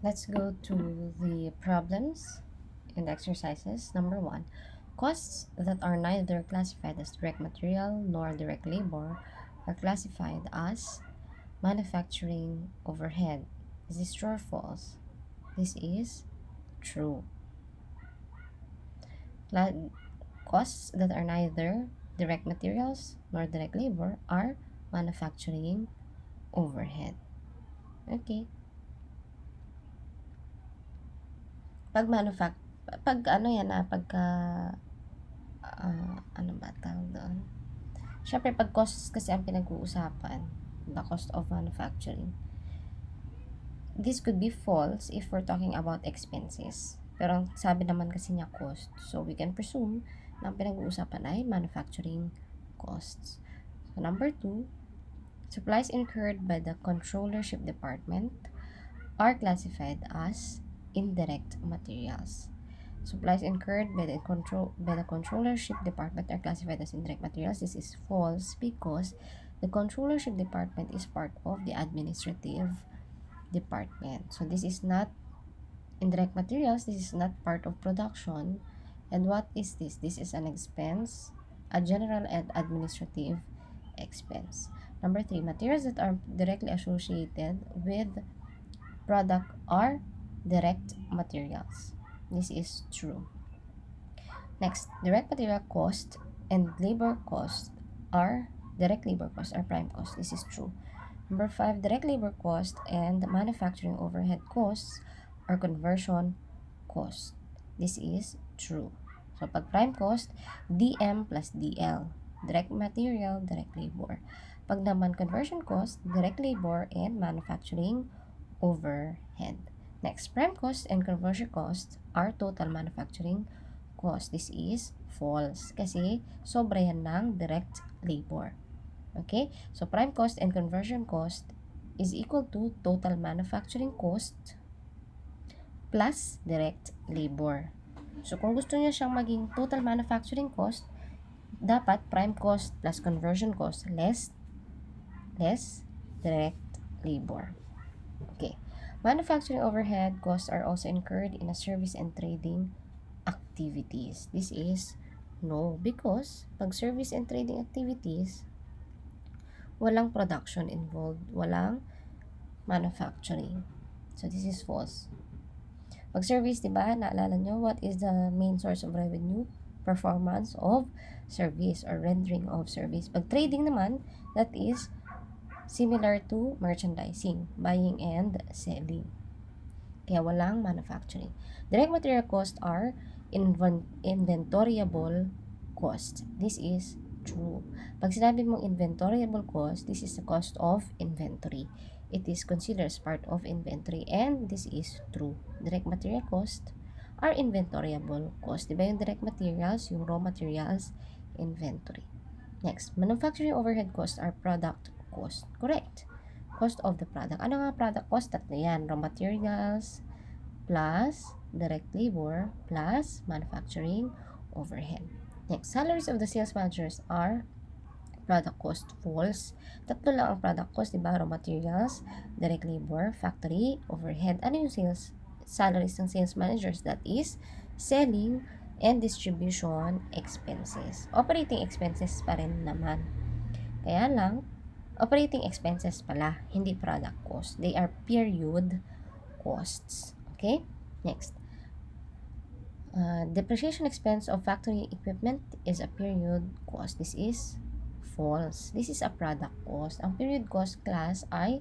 Let's go to the problems and exercises. Number one, costs that are neither classified as direct material nor direct labor are classified as manufacturing overhead. Is this true or false? This is true. Costs that are neither direct materials nor direct labor are manufacturing overhead. Okay. Pag pag ano yan pagka ano ba tawag doon? Siyempre, pag costs kasi ang pinag-uusapan, the cost of manufacturing. This could be false if we're talking about expenses. Pero ang sabi naman kasi niya cost. So, we can presume na ang pinag-uusapan ay manufacturing costs. So, number 2, supplies incurred by the controllership department are classified as indirect materials. Supplies incurred by the controllership department are classified as indirect materials. This is false because the controllership department is part of the administrative department. So this is not indirect materials. This is not part of production. And what is this? This is an expense, a general and administrative expense. Number 3, materials that are directly associated with product are direct materials. This is true. Next, direct material cost and labor cost are direct labor costs are prime cost. This is true. Number 5, direct labor cost and manufacturing overhead costs are conversion cost. This is true. So, pag prime cost, DM plus DL. Direct material, direct labor. Pag naman conversion cost, direct labor and manufacturing overhead. Next, prime cost and conversion cost are total manufacturing cost. This is false kasi sobra yan ng direct labor. Okay? So, prime cost and conversion cost is equal to total manufacturing cost plus direct labor. So, kung gusto niya siyang maging total manufacturing cost, dapat prime cost plus conversion cost less direct labor. Okay. Manufacturing overhead costs are also incurred in a service and trading activities. This is no, because pag service and trading activities, walang production involved, walang manufacturing. So, this is false. Pag service, di ba, naalala nyo, what is the main source of revenue? Performance of service or rendering of service. Pag trading naman, that is similar to merchandising, buying and selling. Kaya walang manufacturing. Direct material costs are inventoriable cost. This is true. Pag sinabi mong inventoriable cost, this is the cost of inventory. It is considered as part of inventory and this is true. Direct material cost are inventoriable cost. Diba yung direct materials, yung raw materials, inventory. Next, manufacturing overhead costs are product cost. Correct. Cost of the product. Ano nga product cost? Tatlo yan. Raw materials plus direct labor plus manufacturing overhead. Next, salaries of the sales managers are product cost. False. Tatlo lang ang product cost, diba? Raw materials, direct labor, factory, overhead. Ano yung salaries ng sales managers? That is selling and distribution expenses. Operating expenses pa rin naman. Kaya lang, operating expenses pala, hindi product cost. They are period costs. Okay? Next. Depreciation expense of factory equipment is a period cost. This is false. This is a product cost. Ang period cost class ay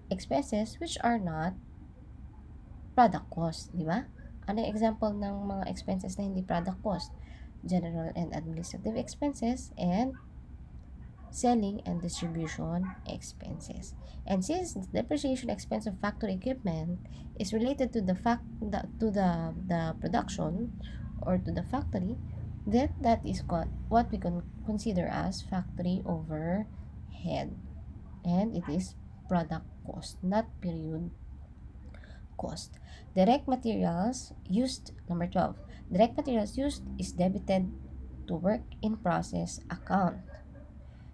expenses which are not product cost. Di ba? Ano yung example ng mga expenses na hindi product cost? General and administrative expenses and selling and distribution expenses. And since the depreciation expense of factory equipment is related to the production or to the factory, then that is what we can consider as factory overhead. And it is product cost, not period cost. Direct materials used, number 12. Direct materials used is debited to work in process account.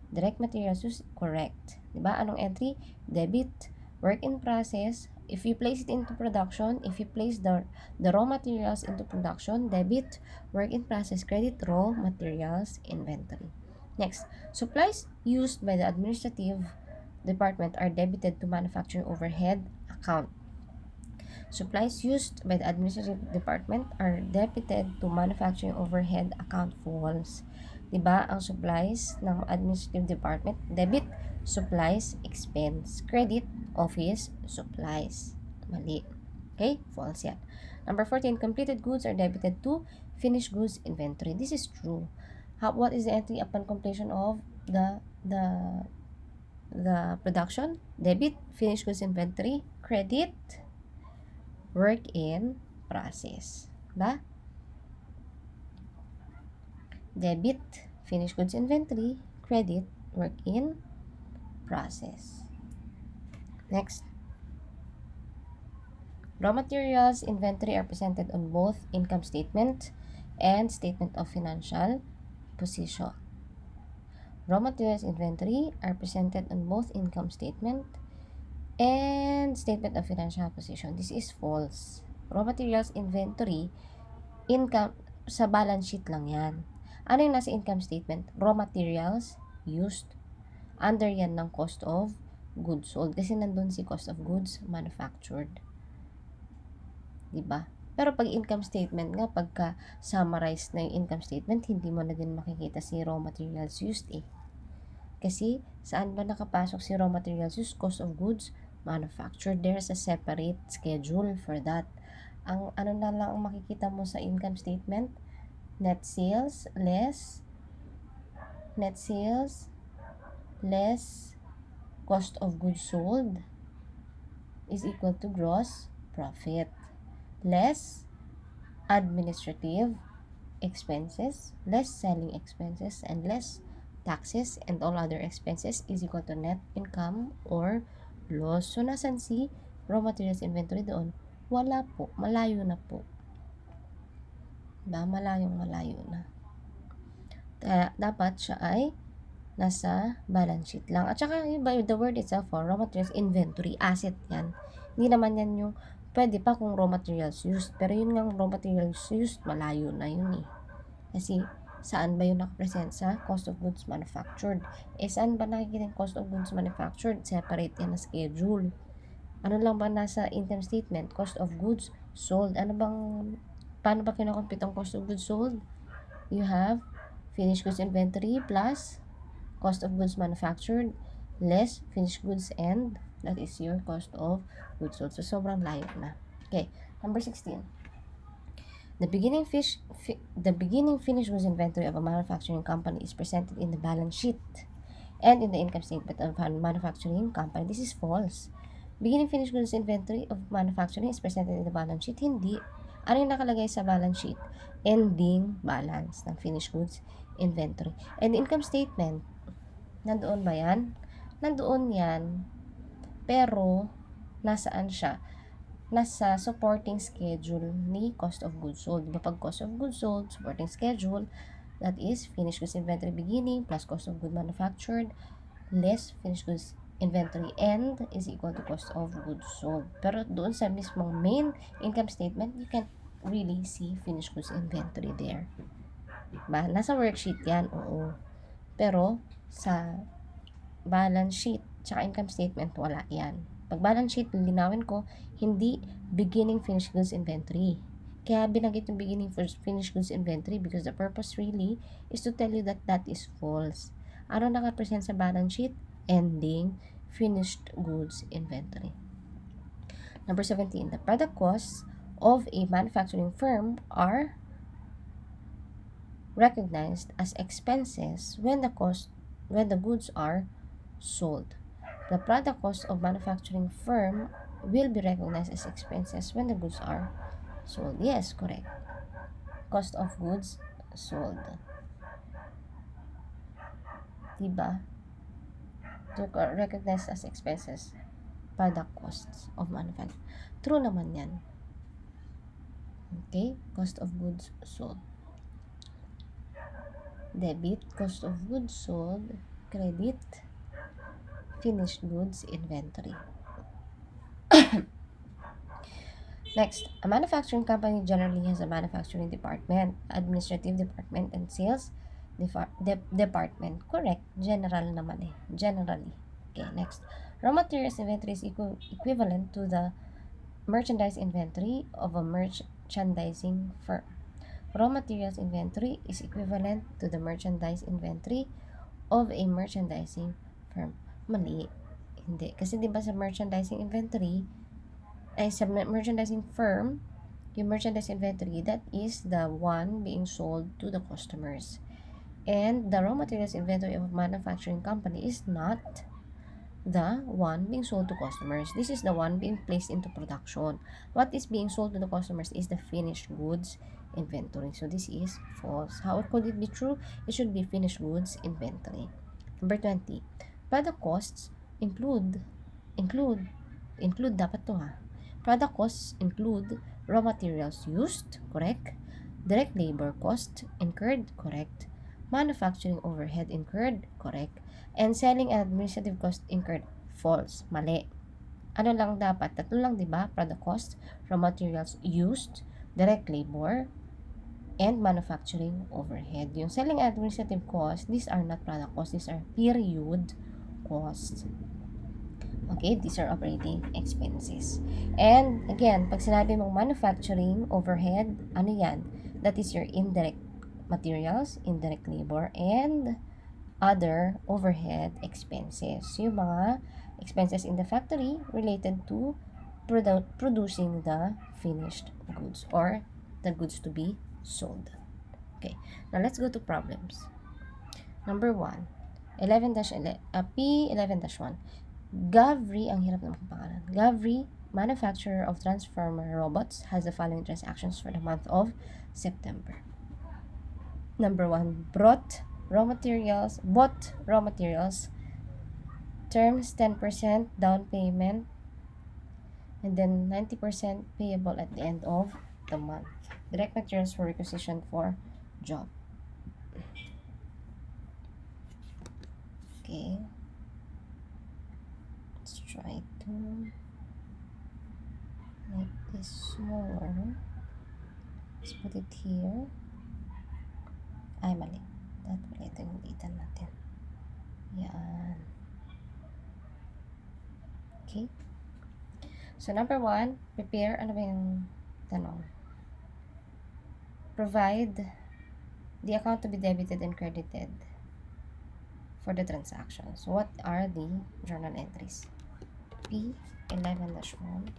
Direct materials use correct. Diba? Anong entry? Debit, work in process, if you place it into production, if you place the raw materials into production, debit work in process, credit raw materials inventory. Next, supplies used by the administrative department are debited to manufacturing overhead account. Supplies used by the administrative department are debited to manufacturing overhead account falls. Diba, ang supplies ng administrative department, debit, supplies, expense, credit, office, supplies. Mali. Okay, false yan. Number 14, completed goods are debited to finished goods inventory. This is true. What is the entry upon completion of the production? Debit, finished goods inventory, credit, work in process. Ba? Debit, finished goods inventory, credit, work in process. Next. Raw materials inventory are presented on both income statement and statement of financial position. Raw materials inventory are presented on both income statement and statement of financial position. This is false. Raw materials inventory, income, sa balance sheet lang yan. Ano yung nasa income statement? Raw materials used. Under yan ng cost of goods sold. Kasi nandun si cost of goods manufactured. Diba? Pero pag income statement nga, pagka summarize na yung income statement, hindi mo na din makikita si raw materials used eh. Kasi saan ba nakapasok si raw materials used? Cost of goods manufactured. There's a separate schedule for that. Ang ano na lang ang makikita mo sa income statement, net sales less cost of goods sold is equal to gross profit less administrative expenses, less selling expenses, and less taxes and all other expenses is equal to net income or loss. So, nasan si raw materials inventory doon? Wala po. Malayo na po. Diba? Malayo na. Kaya, dapat siya ay nasa balance sheet lang. At saka, the word itself for raw materials inventory, asset yan. Hindi naman yan yung pwede pa kung raw materials used. Pero yun nga raw materials used, malayo na yun eh. Kasi, saan ba yun nakapresent? Sa cost of goods manufactured. Saan ba nakikita yung cost of goods manufactured? Separate yan na schedule. Ano lang ba nasa income statement? Cost of goods sold. Paano ba kinakompute ang cost of goods sold? You have finished goods inventory plus cost of goods manufactured less finished goods and that is your cost of goods sold. So, sobrang layo na. Okay, number 16. The beginning finished goods inventory of a manufacturing company is presented in the balance sheet and in the income statement of a manufacturing company. This is false. Beginning finished goods inventory of manufacturing is presented in the balance sheet. Hindi. Ano yung nakalagay sa balance sheet? Ending balance ng finished goods inventory. And income statement, nandoon ba yan? Nandoon yan. Pero, nasaan siya? Nasa supporting schedule ni cost of goods sold. Diba pag cost of goods sold, supporting schedule, that is finished goods inventory beginning plus cost of goods manufactured less finished goods inventory end is equal to cost of goods sold. Pero doon sa mismong main income statement, you can't really see finished goods inventory there. Diba? Nasa worksheet yan, oo. Pero sa balance sheet tsaka income statement, wala yan. Pag balance sheet, linawin ko, hindi beginning finished goods inventory. Kaya binanggit yung beginning finished goods inventory because the purpose really is to tell you that that is false. Ano nakapresent sa balance sheet? Ending finished goods inventory. Number 17, the product costs of a manufacturing firm are recognized as expenses when the goods are sold. The product cost of manufacturing firm will be recognized as expenses when the goods are sold. Yes, correct. Cost of goods sold. Diba? Recognized as expenses. Product costs of manufacturing. True naman yan. Okay? Cost of goods sold. Debit, cost of goods sold. Credit, finished goods inventory. Next, a manufacturing company generally has a manufacturing department, administrative department, and sales department. Correct. General naman eh. Generally. Okay, next. Raw materials inventory is equivalent to the merchandise inventory of a merchandising firm. Raw materials inventory is equivalent to the merchandise inventory of a merchandising firm. Mali. Hindi. Kasi di ba sa merchandising inventory, ay sa merchandising firm, yung merchandise inventory, that is the one being sold to the customers. And the raw materials inventory of a manufacturing company is not the one being sold to customers. This is the one being placed into production. What is being sold to the customers is the finished goods inventory. So this is false. How could it be true? It should be finished goods inventory. Number 20. Product costs include dapat to ha. Product costs include raw materials used, correct? Direct labor cost incurred, correct? Manufacturing overhead incurred, correct? And selling and administrative cost incurred, false, mali. Ano lang dapat? Tatlo lang, di ba? Product cost, raw materials used, direct labor, and manufacturing overhead. Yung selling and administrative cost, these are not product costs, these are period costs. Okay, these are operating expenses. And again, pag sinabi mong manufacturing overhead, ano yan? That is your indirect materials, indirect labor, and other overhead expenses. Yung mga expenses in the factory related to producing the finished goods or the goods to be sold. Okay, now let's go to problems. Number 1, P11-1. Gavri, ang hirap naman pangalan. Gavri, manufacturer of transformer robots, has the following transactions for the month of September. Number 1, bought raw materials, terms 10% down payment, and then 90% payable at the end of the month. Direct materials for requisition for job. Okay. Let's try to make this smaller. Let's put it here. Ay, mali. Ito yung data natin. Yan. Okay. So, number 1, prepare. Ano ba yung tanong? Provide the account to be debited and credited for the transaction. So, what are the journal entries? P11-1.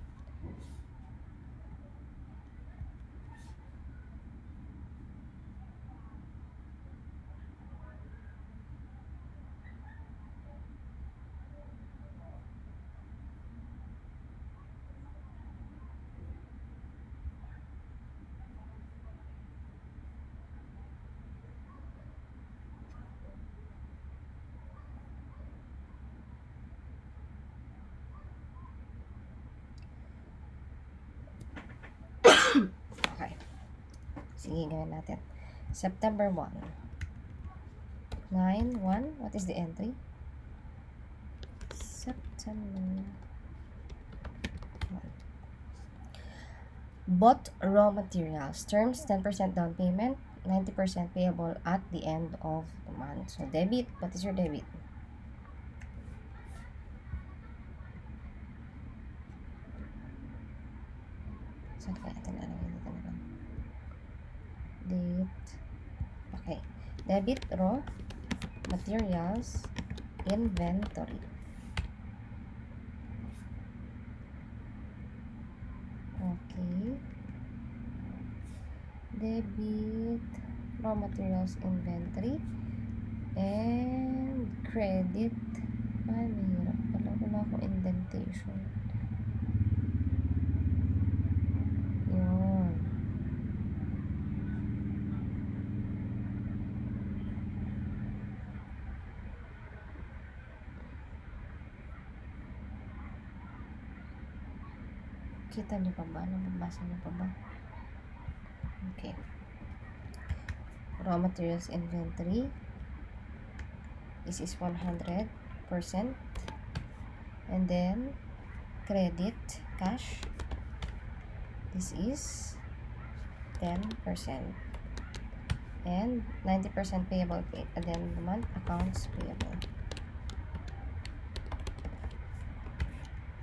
Okay. Sige, gawin natin. September 1. 9-1. What is the entry? September 1. Bought raw materials. Terms 10% down payment, 90% payable at the end of the month. So, debit. What is your debit? Saan kaya ito nalalagay dito na lang? Date. Okay. Debit raw materials inventory. Okay. Debit raw materials inventory and credit. Ay, mahirap pala. Wala akong indentation. Yun. Kita niyo pa ba? Nababasa niyo pa ba? Okay. Raw materials inventory. This is 100%. And then, credit, cash. This is 10%. And 90% payable at the end of the month, accounts payable.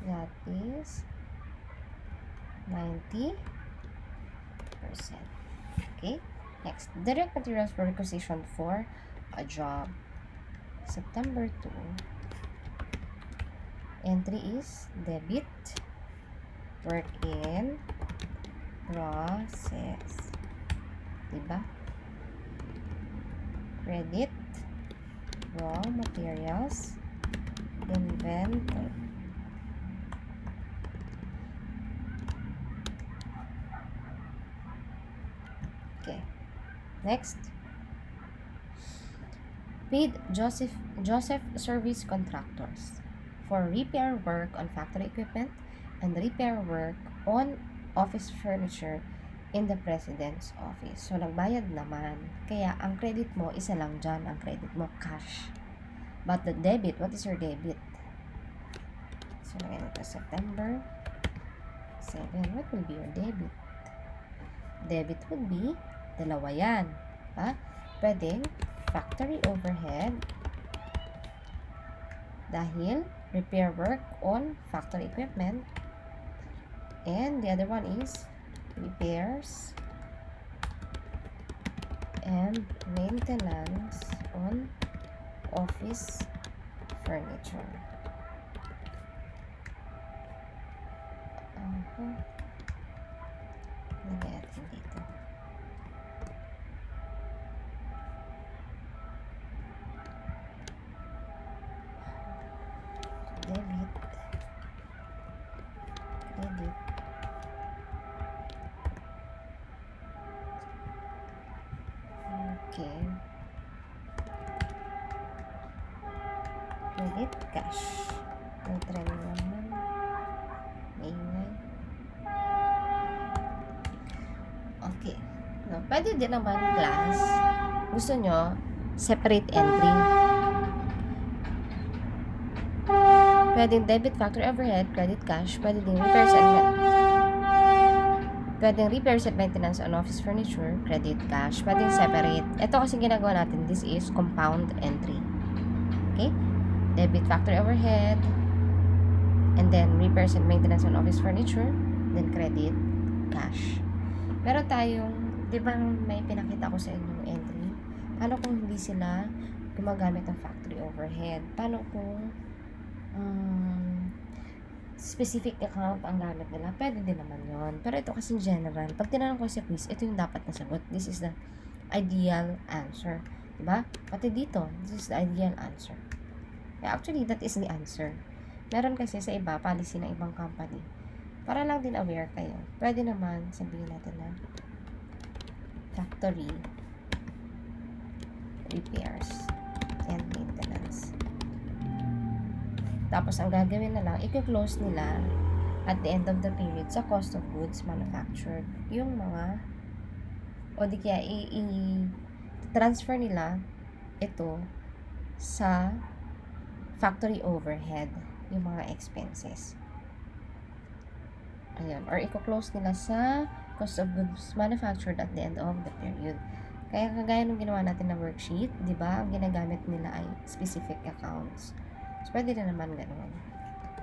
That is 90%. Okay? Next, direct materials for requisition for a job. September 2. Entry is debit, work in process. Diba? Credit, raw materials, inventory. Okay. Next. Paid Joseph Service Contractors for repair work on factory equipment and repair work on office furniture in the President's office. So, nagbayad naman. Kaya, ang credit mo, isa lang dyan. Ang credit mo, cash. But the debit, what is your debit? So, lagyan ito, September 7. What will be your debit? Debit would be, dalawa yan. Ha? Pwedeng, factory overhead dahil repair work on factory equipment, and the other one is repairs and maintenance on office furniture. Lagyan natin dito. Debit, credit, okay, credit, cash. May trend naman, maingay. Okay, no, pwede din naman class, gusto nyo separate entry. Pwedeng debit, factory overhead, credit, cash. Pwedeng repairs and maintenance on office furniture, credit, cash. Pwedeng separate. Ito kasi ginagawa natin, this is compound entry. Okay? Debit, factory overhead, and then repairs and maintenance on office furniture, then credit, cash. Meron tayong, di ba may pinakita ko sa inyong entry? Paano kung hindi sila gumagamit ng factory overhead? Paano kung specific account ang gamit nila? Pwede din naman yon. Pero ito kasi general. Pag tinanong ko sa quiz, ito yung dapat na sagot. This is the ideal answer. Diba? Pati dito, this is the ideal answer. Yeah, actually, that is the answer. Meron kasi sa iba, policy ng ibang company. Para lang din aware kayo. Pwede naman sabihin natin na factory repairs and maintenance. Tapos, ang gagawin na lang, i-close nila at the end of the period sa cost of goods manufactured. Yung mga, o di kaya, i-transfer nila ito sa factory overhead, yung mga expenses. Ayun. Or, i-close nila sa cost of goods manufactured at the end of the period. Kaya, kagaya nung ginawa natin na worksheet, di ba, ang ginagamit nila ay specific accounts. So, pwede na naman ganoon.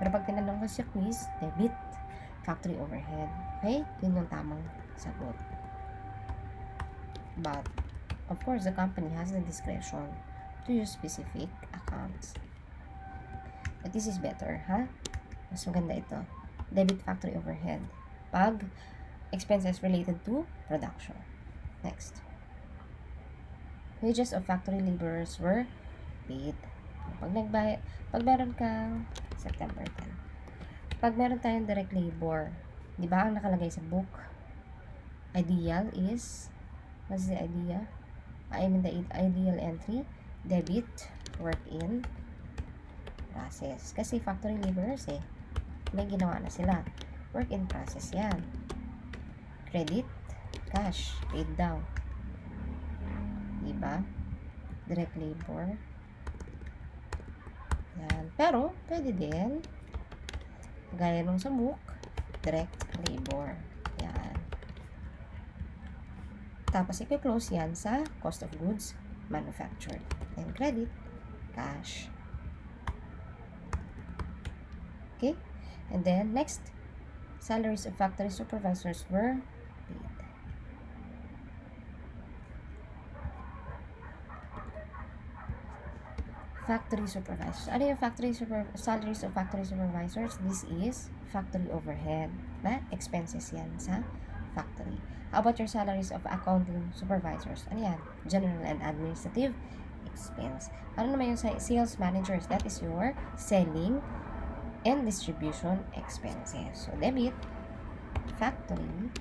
Pero pag tinanong ko sa quiz, debit, factory overhead. Okay? Yun yung tamang sagot. But, of course, the company has the discretion to use specific accounts. But this is better, ha? Mas maganda ito. Debit, factory overhead. Pag expenses related to production. Next. Wages of factory laborers were paid. Pag meron kang September 10. Pag meron tayong direct labor, di ba ang nakalagay sa book? Ideal is, what's the idea? I mean the ideal entry, debit, work in, process. Kasi factory laborers may ginawa na sila. Work in process yan. Credit, cash, paid down. Diba? Direct labor. Yan. Pero, pwede din, gaya nung sa book, direct labor. Yan. Tapos, i-close yan sa cost of goods manufactured. Then, credit, cash. Okay? And then, next, salaries of factory supervisors were paid. Factory supervisors. Ano yung salaries of factory supervisors? This is factory overhead. Expenses yan sa factory. How about your salaries of accounting supervisors? Ano yan? General and administrative expense. Ano naman yung sales managers? That is your selling and distribution expenses. So, debit, factory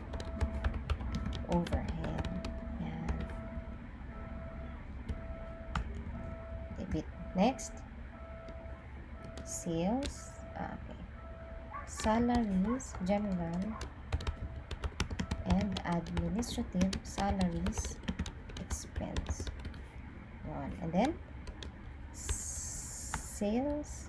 overhead. Yan. Debit. Next, sales, okay. Salaries, general and administrative salaries expense. Yun. And then, sales,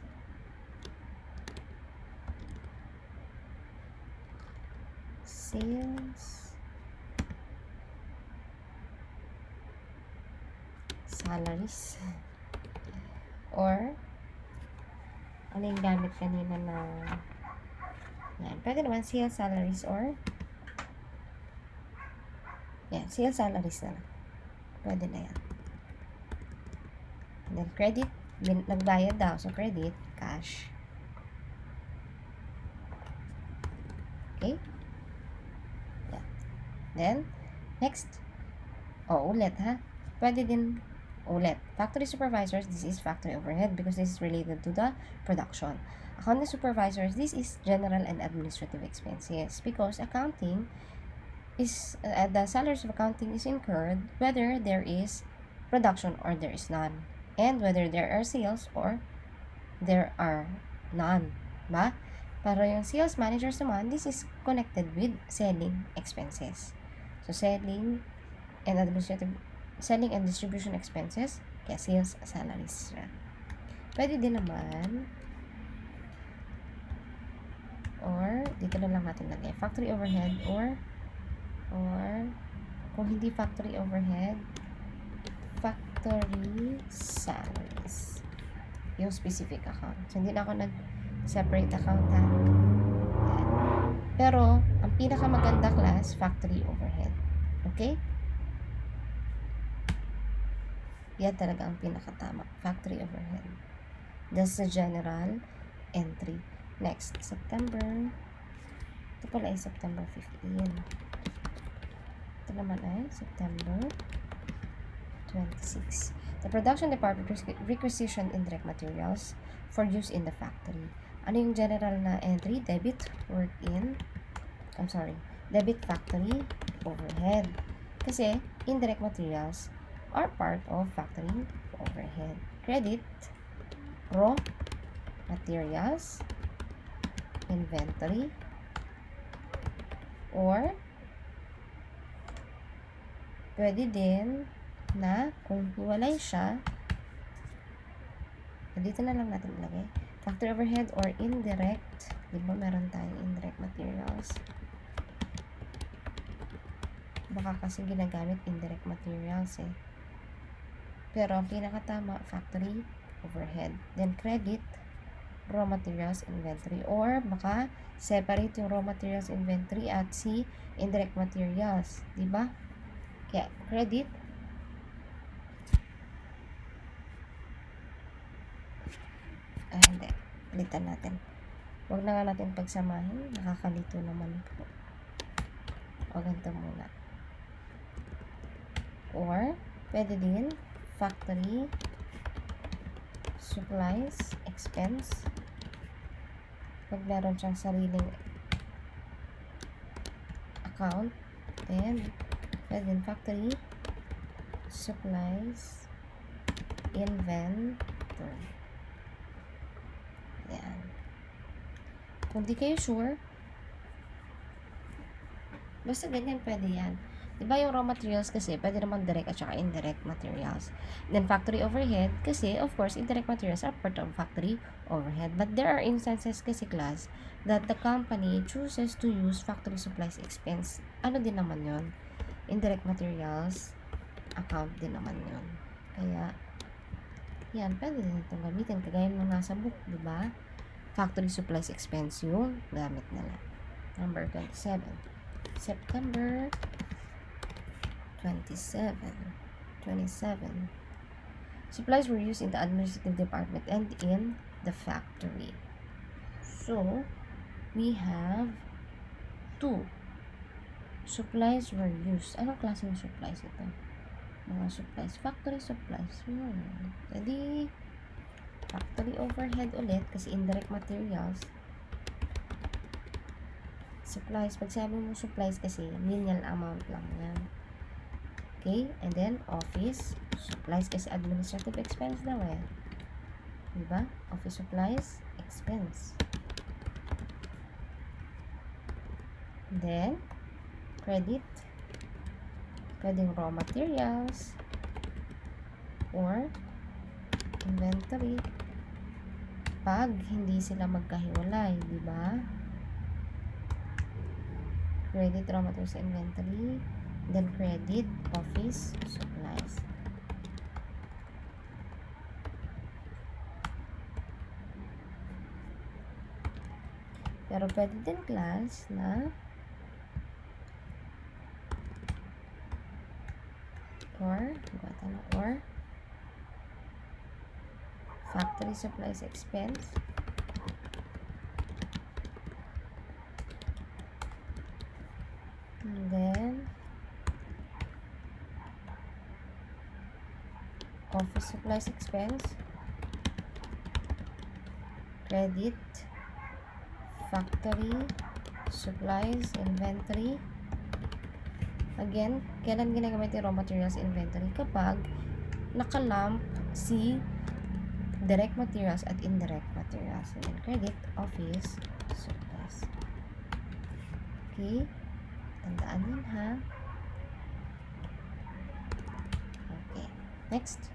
salaries, or ano yung gamit kanina na yan. Pwede naman sales salaries or yan, sales salaries na lang. Pwede na yan. And then credit, nagbayad daw. So credit, cash. Okay? Yeah. Then, next. Ulit ha. Pwede din ulit. Factory supervisors, this is factory overhead because this is related to the production. Accounting supervisors, this is general and administrative expenses because accounting is, the salaries of accounting is incurred whether there is production or there is none. And whether there are sales or there are none. Ba? Pero yung sales managers naman, this is connected with selling expenses. So, selling and distribution expenses, kaya sales salaries na. Pwede din naman, or, dito na lang natin lagay, factory overhead, or, kung hindi factory overhead, factory salaries. Yung specific account. So, hindi na ako nag-separate account ha. Pero, ang pinakamaganda class, factory overhead. Okay? Yan talaga ang pinakatama. Factory overhead. That's the general entry. Next, September. Ito pala ay September 15. Ito naman ay September 26. The production department requisitioned indirect materials for use in the factory. Ano yung general na entry? Debit factory overhead. Kasi indirect materials are part of factory overhead. Credit, raw materials, inventory, or pwede din na kung hiwalay siya, dito na lang natin ilagay. Factory overhead or indirect. Di ba meron tayong indirect materials? Baka kasi ginagamit indirect materials eh. Pero ang pinakatama, factory overhead. Then credit, raw materials inventory. Or baka separate yung raw materials inventory at si indirect materials. Diba? Kaya credit, hindi. Palitan natin. Huwag na nga natin pagsamahin. Nakakalito naman po. O ganito muna. Or, pwede din factory supplies expense. Pag meron siyang sariling account, and pwede din factory supplies inventory. Yan. Kung di kayo sure, basta ganyan pwede yan. Diba yung raw materials kasi, pwede naman direct at saka indirect materials. Then, factory overhead, kasi, of course, indirect materials are part of factory overhead. But there are instances kasi, class, that the company chooses to use factory supplies expense. Ano din naman yon? Indirect materials, account din naman yun. Kaya, yan, pwede din itong gamitin. Kagaya nung nasa book, di ba? Factory supplies expense yung gamit nila. Number 27. September 27. Supplies were used in the administrative department and in the factory. So, we have 2. Supplies were used. Anong klaseng supplies ito? Mga supplies. Factory supplies. Jadi, factory overhead ulit kasi indirect materials. Supplies. Pag sabi mo supplies kasi, lineal amount lang yan. Okay? And then, office supplies kasi administrative expense daw eh. Diba? Office supplies, expense. And then, credit. Pwedeng raw materials or inventory. Pag hindi sila magkahiwalay, diba? Credit, raw materials, inventory. Then, credit, office supplies. Pero pwede din class na or factory supplies expense and then office supplies expense, credit, factory supplies, inventory. Again, kailan ginagamit yung raw materials inventory? Kapag nakalump si direct materials at indirect materials. And then credit, office supplies. Okay? Tandaan yun ha. Okay. Next.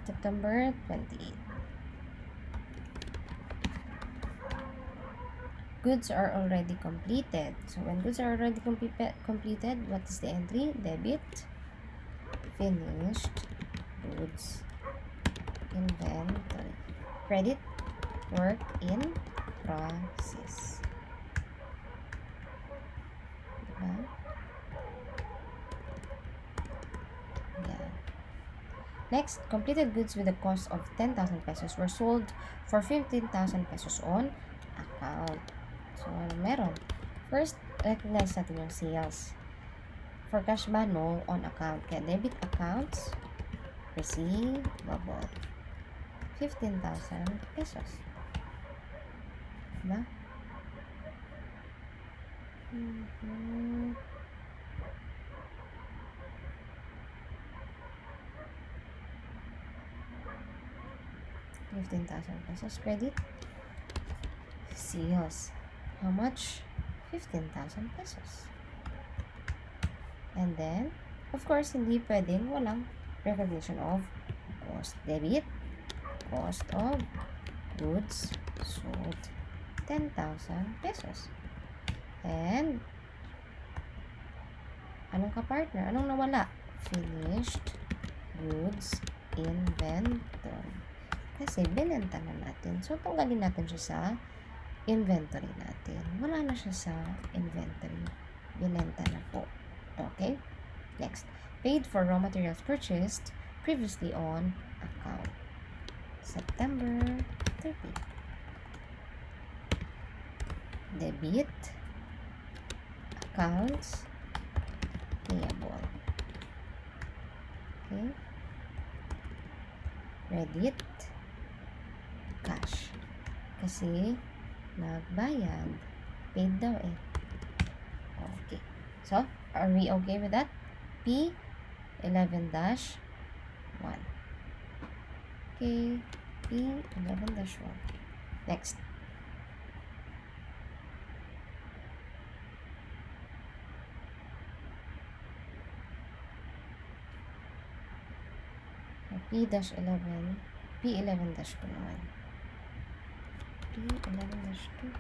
September 28. Goods are already completed. So, when goods are already completed, what is the entry? Debit. Finished goods. Inventory. Credit. Work in process. Diba? Yeah. Next, completed goods with a cost of 10,000 pesos were sold for 15,000 pesos on account. So, meron. First, recognize natin yung sales. For cash ba? No. On account. Kaya debit accounts, receivable. 15,000 pesos. Diba? Mm-hmm. $15,000 credit. Sales. How much? 15,000 pesos. And then, of course, hindi pwedeng walang recognition of cost. Debit, cost of goods sold, 10,000 pesos. And, anong ka-partner? Anong nawala? Finished goods inventory. Kasi, binenta na natin. So, tanggalin natin siya sa inventory natin. Wala na siya sa inventory. Binenta na po. Okay? Next. Paid for raw materials purchased previously on account. September 30. Debit. Accounts. Payable. Okay? Credit. Cash. Kasi, nagbayad. Paid daw eh. Okay. So, are we okay with that? P11-1. Okay. P11-1. Next. P-11. P11-2 naman. P11-2.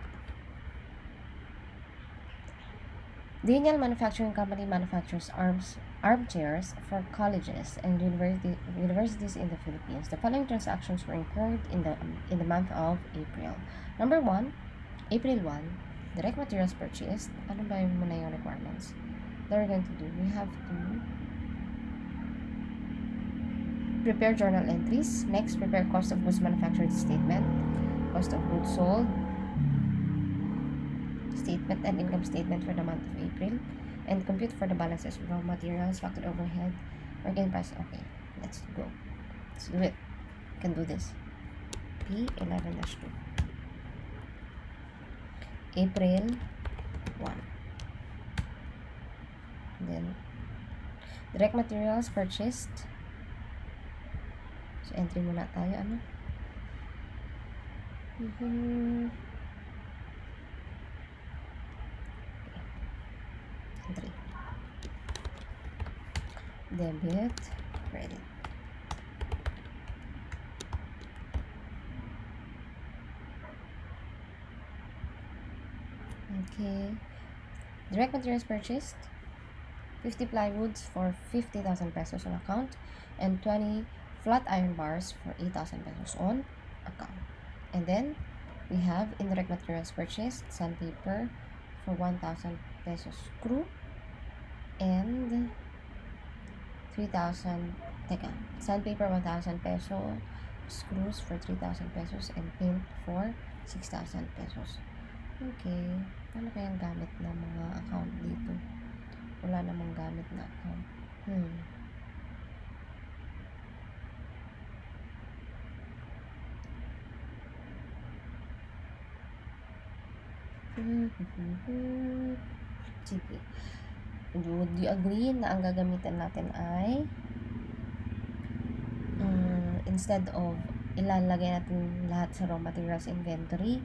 Daniel Manufacturing Company manufactures armchairs for colleges and universities in the Philippines. The following transactions were incurred in the month of April. Number 1, April 1, direct materials purchased. Ano ba yung muna yung requirements that we're going to do? We have to prepare journal entries. Next, prepare cost of goods manufactured statement, cost of goods sold statement, and income statement for the month of April, and compute for the balances of raw materials, factory overhead, working price. Okay, let's go. Let's do it. We can do this. P11-2. April 1. Then, direct materials purchased. So, entry muna tayo. Ano? Entry. Debit, credit. Okay. Direct materials purchased. 50 plywoods for 50,000 pesos on account, and 20 flat iron bars for 8,000 pesos on account. And then we have indirect materials purchased, sandpaper for 1,000 pesos screw, and 3,000, sandpaper 1,000 peso, screws for 3,000 pesos, and paint for 6,000 pesos. Okay, ano kayang gamit na mga account dito? Wala namang gamit na account. Sige. Would you agree na ang gagamitin natin ay instead of ilalagay natin lahat sa raw materials inventory,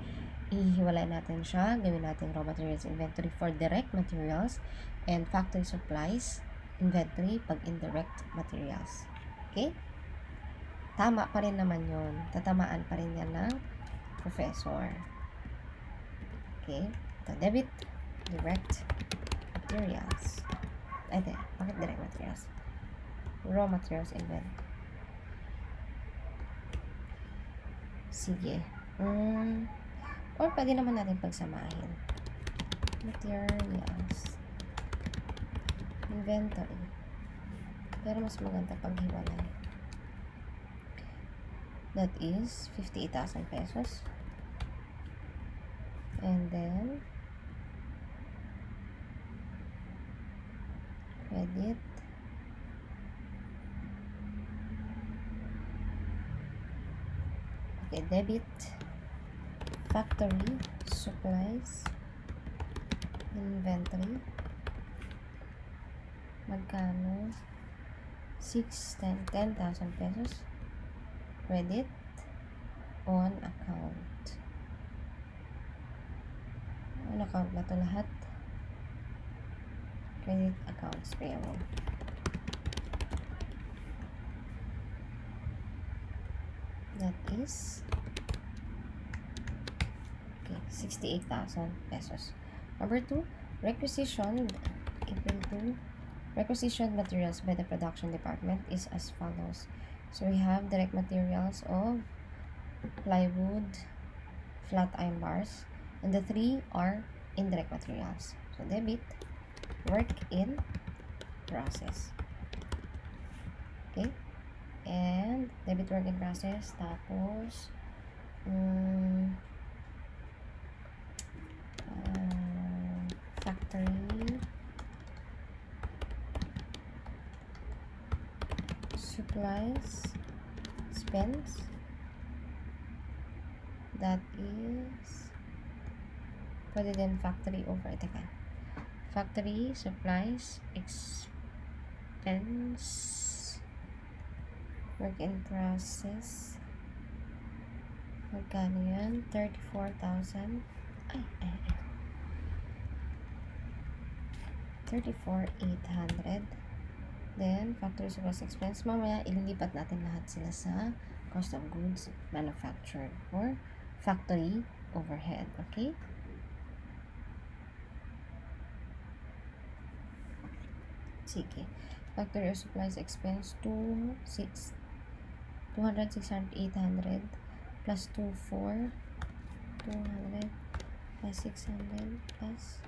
ihiwalay natin siya, gawin natin raw materials inventory for direct materials and factory supplies inventory pag indirect materials. Okay? Tama pa rin naman yun. Tatamaan pa rin yan ng professor. Okay? The debit direct materials. Ito, bakit direct materials? Raw materials inventory. Sige. Or pwede naman natin pagsamahin. Materials. Inventory. Pero mas maganda paghiwalay. That is 58,000 pesos. And then credit. Okay, debit. Factory supplies inventory. Magkano? 10,000 pesos. Credit on account. On account na to lahat. Credit accounts payable. That is 68,000 pesos. Number 2, requisitioned April 2. Requisitioned materials by the production department is as follows. So we have direct materials of plywood, flat iron bars, and the 3 are indirect materials. So debit, work in process. Okay? And debit work in process, tapos factory supplies expense, that is pwede din factory overhead. Factory supplies expense, work in process, magkano yan? 34,000. 34,800. Then factory supplies expense, mamaya ililipat natin lahat sila sa cost of goods manufactured or factory overhead. Okay? Sige. Factory of supplies expense 200, 600, 800 plus 200 plus 600 plus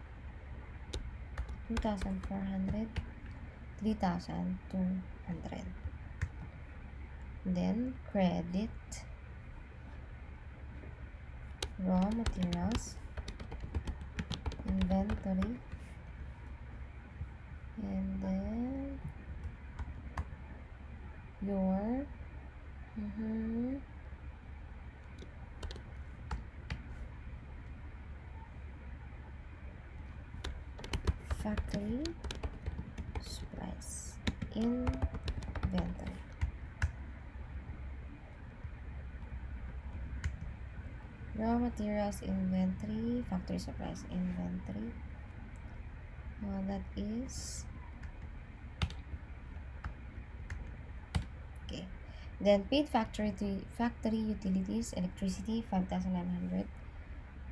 2,400, 3,200. Then credit raw materials, inventory, and then your factory supplies inventory. Raw materials inventory, factory supplies inventory. That is okay. Then paid factory utilities, electricity 5,900,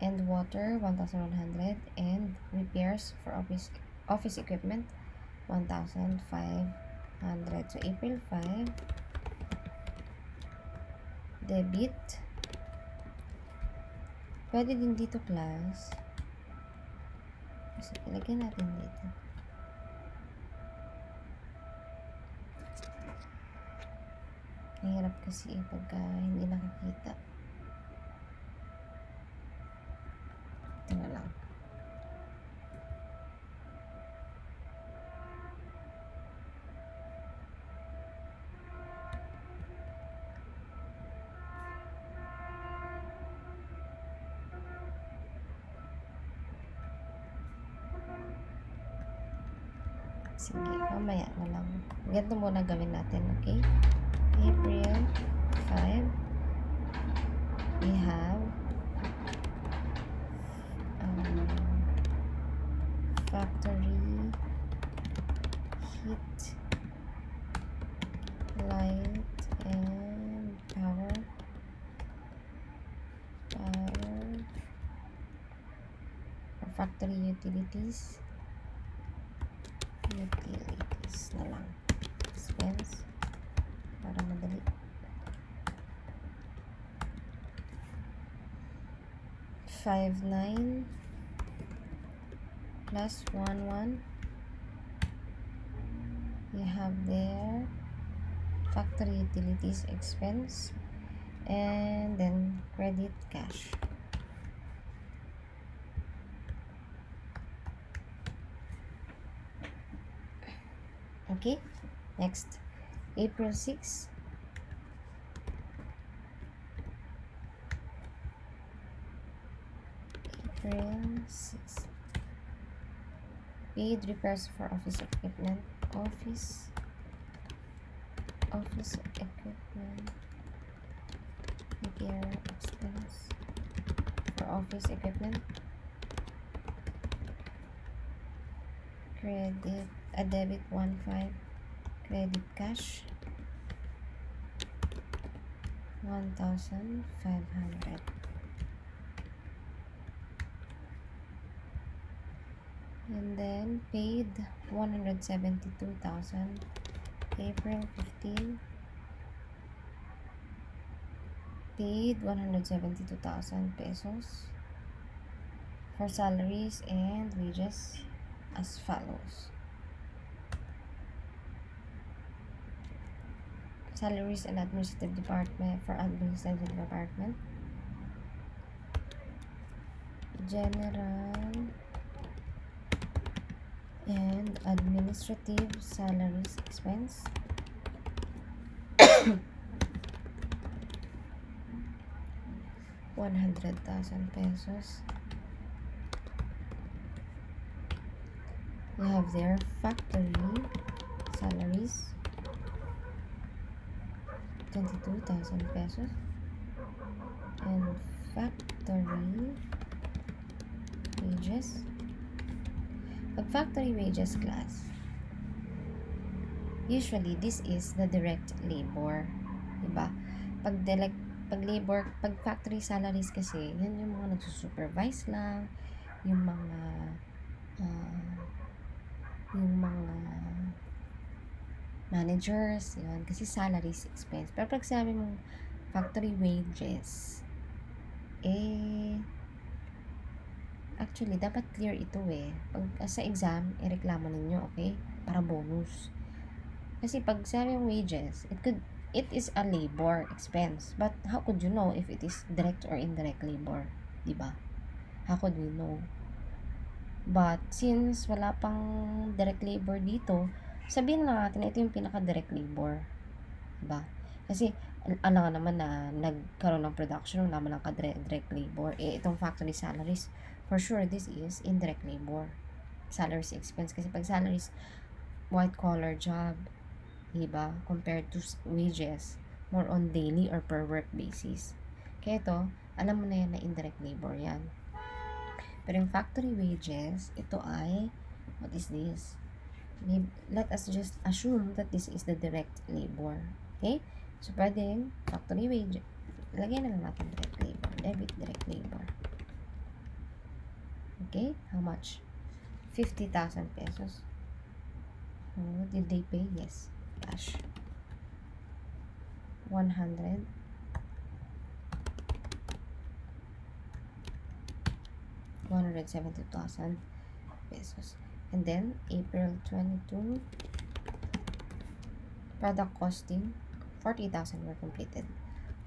and water 1,100, and repairs for office equipment 1,500. So April 5, debit. Pwede din dito class. Kasi ilagyan natin dito. Mahirap kasi pagka hindi nakikita. Ito na lang. Sige, mamaya na lang. Ganito muna gawin natin, okay? April 5, we have factory heat, light, and power or factory utilities na lang. Expense para madali. $5,900 plus 1,100. You have there factory utilities expense, and then credit cash. Okay, next, April 6. April 6. Paid repairs for office equipment. Office equipment. Repair expense for office equipment. Credit, debit 1,500. Credit cash 1,500. And then paid 172,000. April 15, paid 172,000 pesos for salaries and wages as follows. Salaries and administrative department, for administrative department, general and administrative salaries expense 100,000 pesos. You have their factory salaries 22,000 pesos, and factory wages. Pag factory wages class, usually this is the direct labor, diba? Pag labor, pag factory salaries kasi, yan yung mga nagsusupervise lang, yung mga yung mga managers, yun. Kasi salaries expense. Pero pag sabi mong factory wages, actually, dapat clear ito Pag sa exam, ireklamo ninyo, okay? Para bonus. Kasi pag sabi mong wages, it is a labor expense. But how could you know if it is direct or indirect labor? Diba? How could we know? But, since wala pang direct labor dito, sabihin na natin na ito yung pinaka-direct labor. Diba? Kasi, alam nga naman na nagkaroon ng production, wala naman ang ka-direct labor. Itong factory salaries, for sure, this is indirect labor. Salaries expense. Kasi pag salaries, white-collar job. Diba? Compared to wages, more on daily or per work basis. Kaya ito, alam mo na yan na indirect labor yan. Pero yung factory wages, ito ay, what is this? Let us just assume that this is the direct labor. Okay? So, pwedeng factory wage, lagyan na lang natin direct labor. Debit direct labor. Okay? How much? 50,000 pesos. Oh, did they pay? Yes. Cash. 100. 170,000 pesos. And then, April 22, product costing, 40,000 were completed.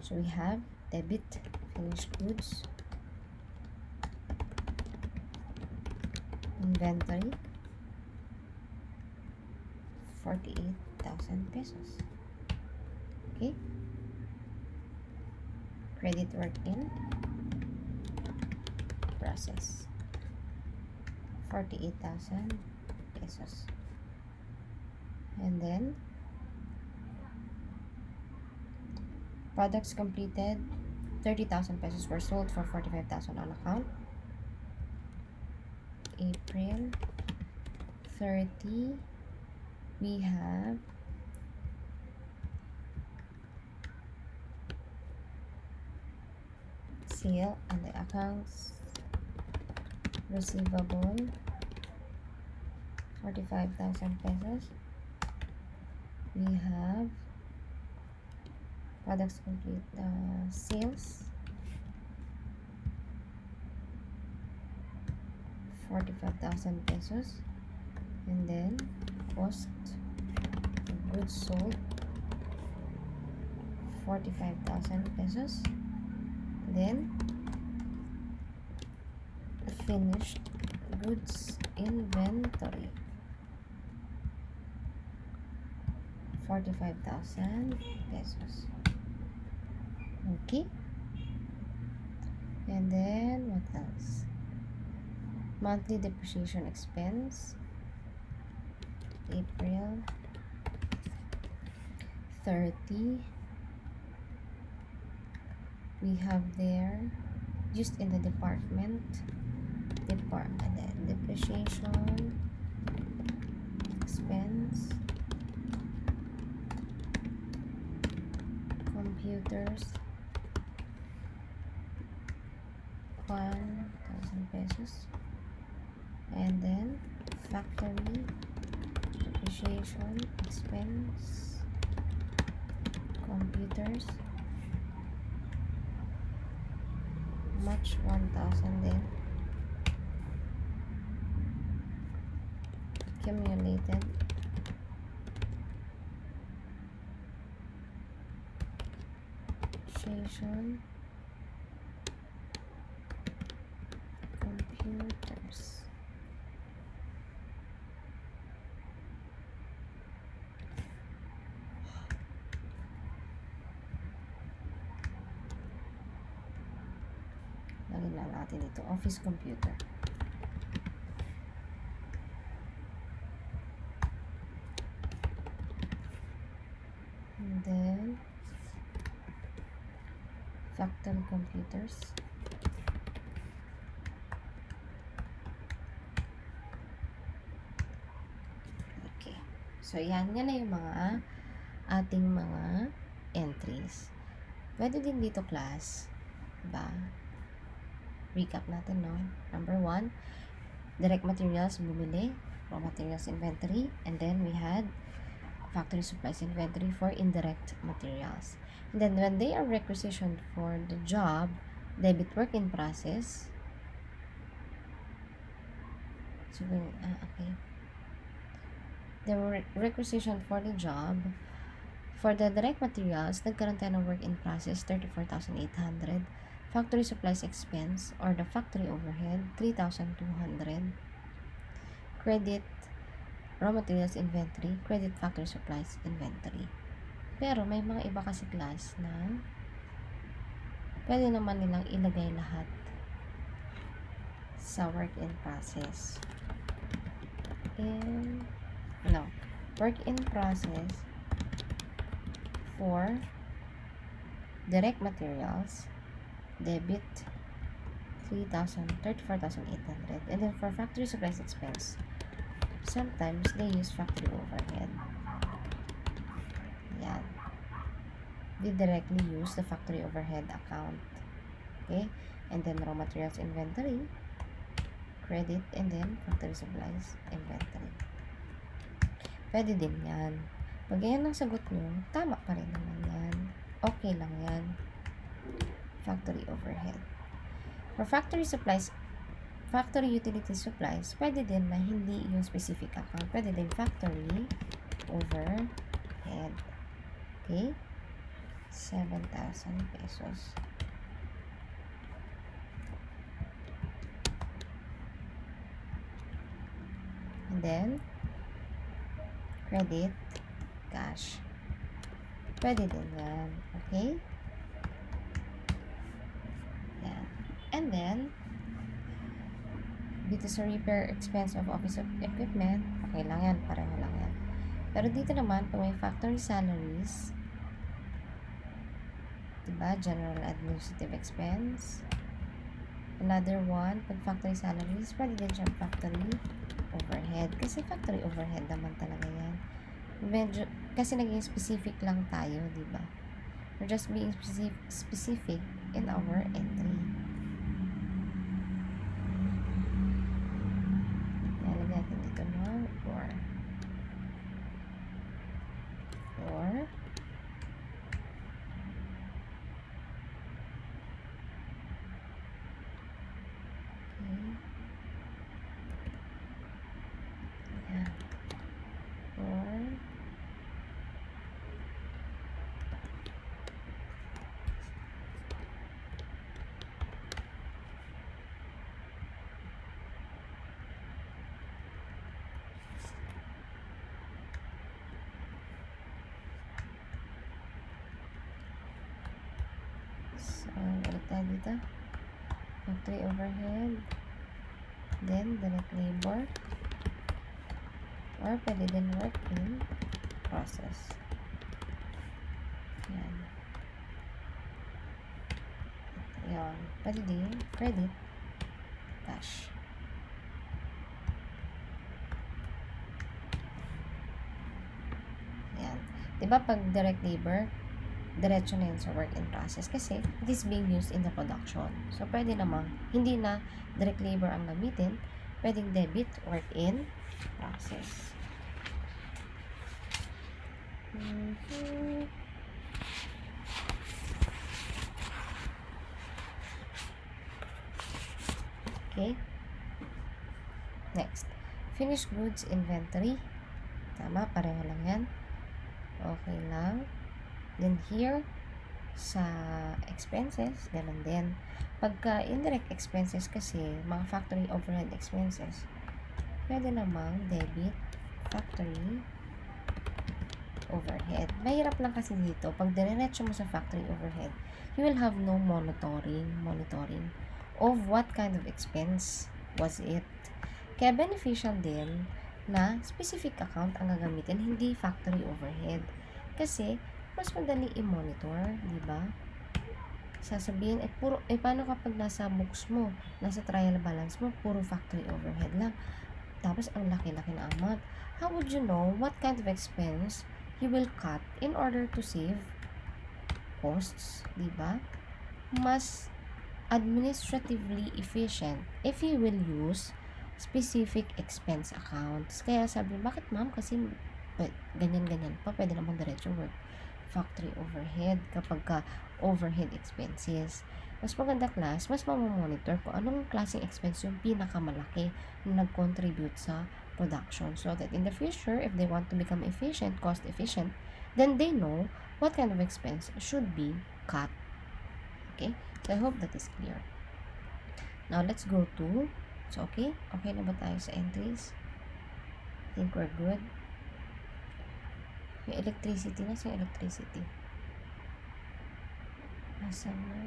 So, we have debit, finished goods, inventory, 48,000 pesos. Okay? Credit work in process, 48,000 pesos. And then, products completed, 30,000 pesos were sold for 45,000 on account. April 30, we have sale and the accounts receivable, 45,000 pesos. We have products complete, sales, 45,000 pesos. And then cost of goods sold, 45,000 pesos. Then finished goods inventory, 45,000 pesos. Okay. And then what else? Monthly depreciation expense, April 30, we have there just in the department depreciation expense, computers, 1,000 pesos. And then factory depreciation expense, computers, much 1,000 then. Accumulated depreciation, computers, lagyan lang natin ito, office computer. And then factory computers, okay. So yan na yung mga ating mga entries. Pwede din dito class, diba? Recap natin, no? Number 1, direct materials, bumili, raw materials inventory, and then we had factory supplies inventory for indirect materials. And then when they are requisitioned for the job, debit work in process. So, okay. They were requisitioned for the job. For the direct materials, nagkaroon tayo ng work in process, 34,800. Factory supplies expense or the factory overhead, 3,200. Credit raw materials inventory, credit factory supplies inventory. Pero may mga iba kasi class na pwede naman nilang ilagay lahat sa work in process. Work in process for direct materials, debit 34,800. And then for factory supplies expense, sometimes they use factory overhead. Yan. They directly use the factory overhead account. Okay? And then raw materials inventory, credit, and then factory supplies inventory. Pwede din yan. Pag yan ang sagot nyo, tama pa rin naman yan. Okay lang yan. Factory overhead. For factory supplies, factory utility supplies, pwede din na hindi yung specific account. Pwede din factory overhead. Okay? 7,000 pesos. And then, credit, cash. Pwede din yan. Okay? Yan. And then, dito sa repair expense of office equipment, okay lang yan. Pareho lang yan. Pero dito naman, kung may factory salaries, diba? General administrative expense. Another one, pag factory salaries, pwede din siyang factory overhead. Kasi factory overhead naman talaga yan. Medyo, kasi naging specific lang tayo, diba? We're just being specific in our entry. Nalagyan natin dito no? Or ulit tayo dito. Factory overhead. Then, direct labor. Or, pwede din work in process. Yan. Yan. Pwede din credit, cash. Yan. Diba pag direct labor, diretso na yun sa work in process kasi it is being used in the production. So, pwede namang hindi na direct labor ang gamitin, pwedeng debit, work in process. Okay. Next. Finished goods inventory. Tama, pareho lang yan. Okay lang. Then here, sa expenses, ganun din. Pagka indirect expenses kasi, mga factory overhead expenses, pwede namang debit, factory overhead. Mahirap lang kasi dito, pag diretso mo sa factory overhead, you will have no monitoring of what kind of expense was it. Kaya beneficial din na specific account ang gagamitin, hindi factory overhead. Kasi, mas madali i-monitor, di ba? Sasabihin, paano kapag nasa books mo, nasa trial balance mo, puro factory overhead lang. Tapos, ang laki-laki na amount. How would you know what kind of expense you will cut in order to save costs, di ba? Mas administratively efficient if you will use specific expense accounts. Kaya sabi, bakit ma'am? Kasi ganyan-ganyan pa, pwede naman diretso work factory overhead kapag ka overhead expenses. Mas maganda class, mas mamamonitor ko anong klaseng expense yung pinakamalaki na nag-contribute sa production, so that in the future, if they want to become efficient, cost efficient, then they know what kind of expense should be cut. Okay? So I hope that is clear. Now let's go to, so okay na ba tayo sa entries? I think we're good. Yung electricity, nasa yung electricity? Nasa na?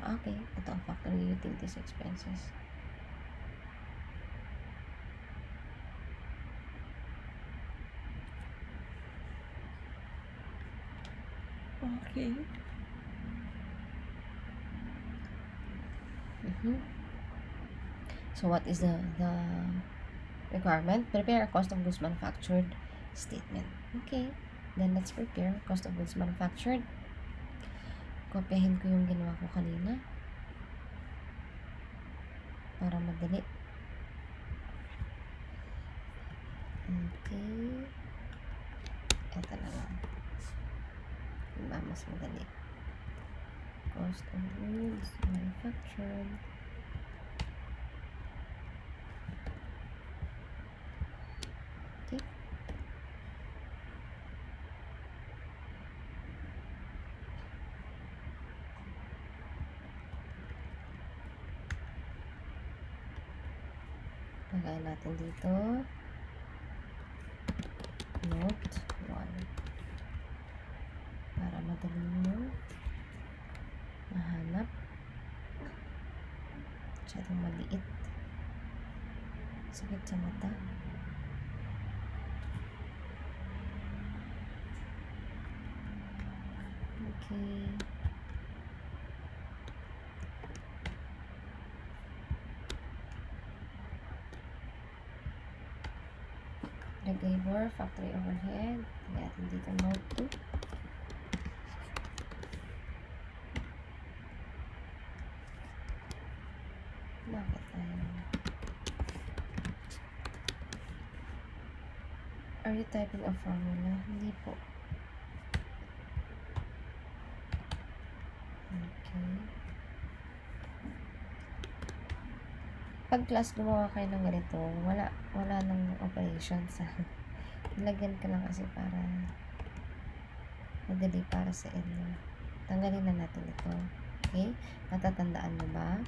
Okay, ito ang factory utilities expenses. Okay. So what is the requirement? Prepare a cost of goods manufactured statement. Okay. Then let's prepare cost of goods manufactured. Kopyahin ko yung ginawa ko kanina para madali. Okay. Ito na lang. Diba? Mas madali. Cost of goods manufactured. Okay. Lagay natin dito note 1 para madali nyo mahanap. Masyadong maliit, sakit sa mata. Okay. Direct labor, factory overhead. Lagyan natin dito note 2. Bakit are you typing a formula? Hindi po. Okay. Pag class gumawa kayo ng ganito, wala nang operations. Ilagyan ka lang kasi para madali para sa inyo. Tanggalin na natin ito. Okay? Natatandaan mo ba?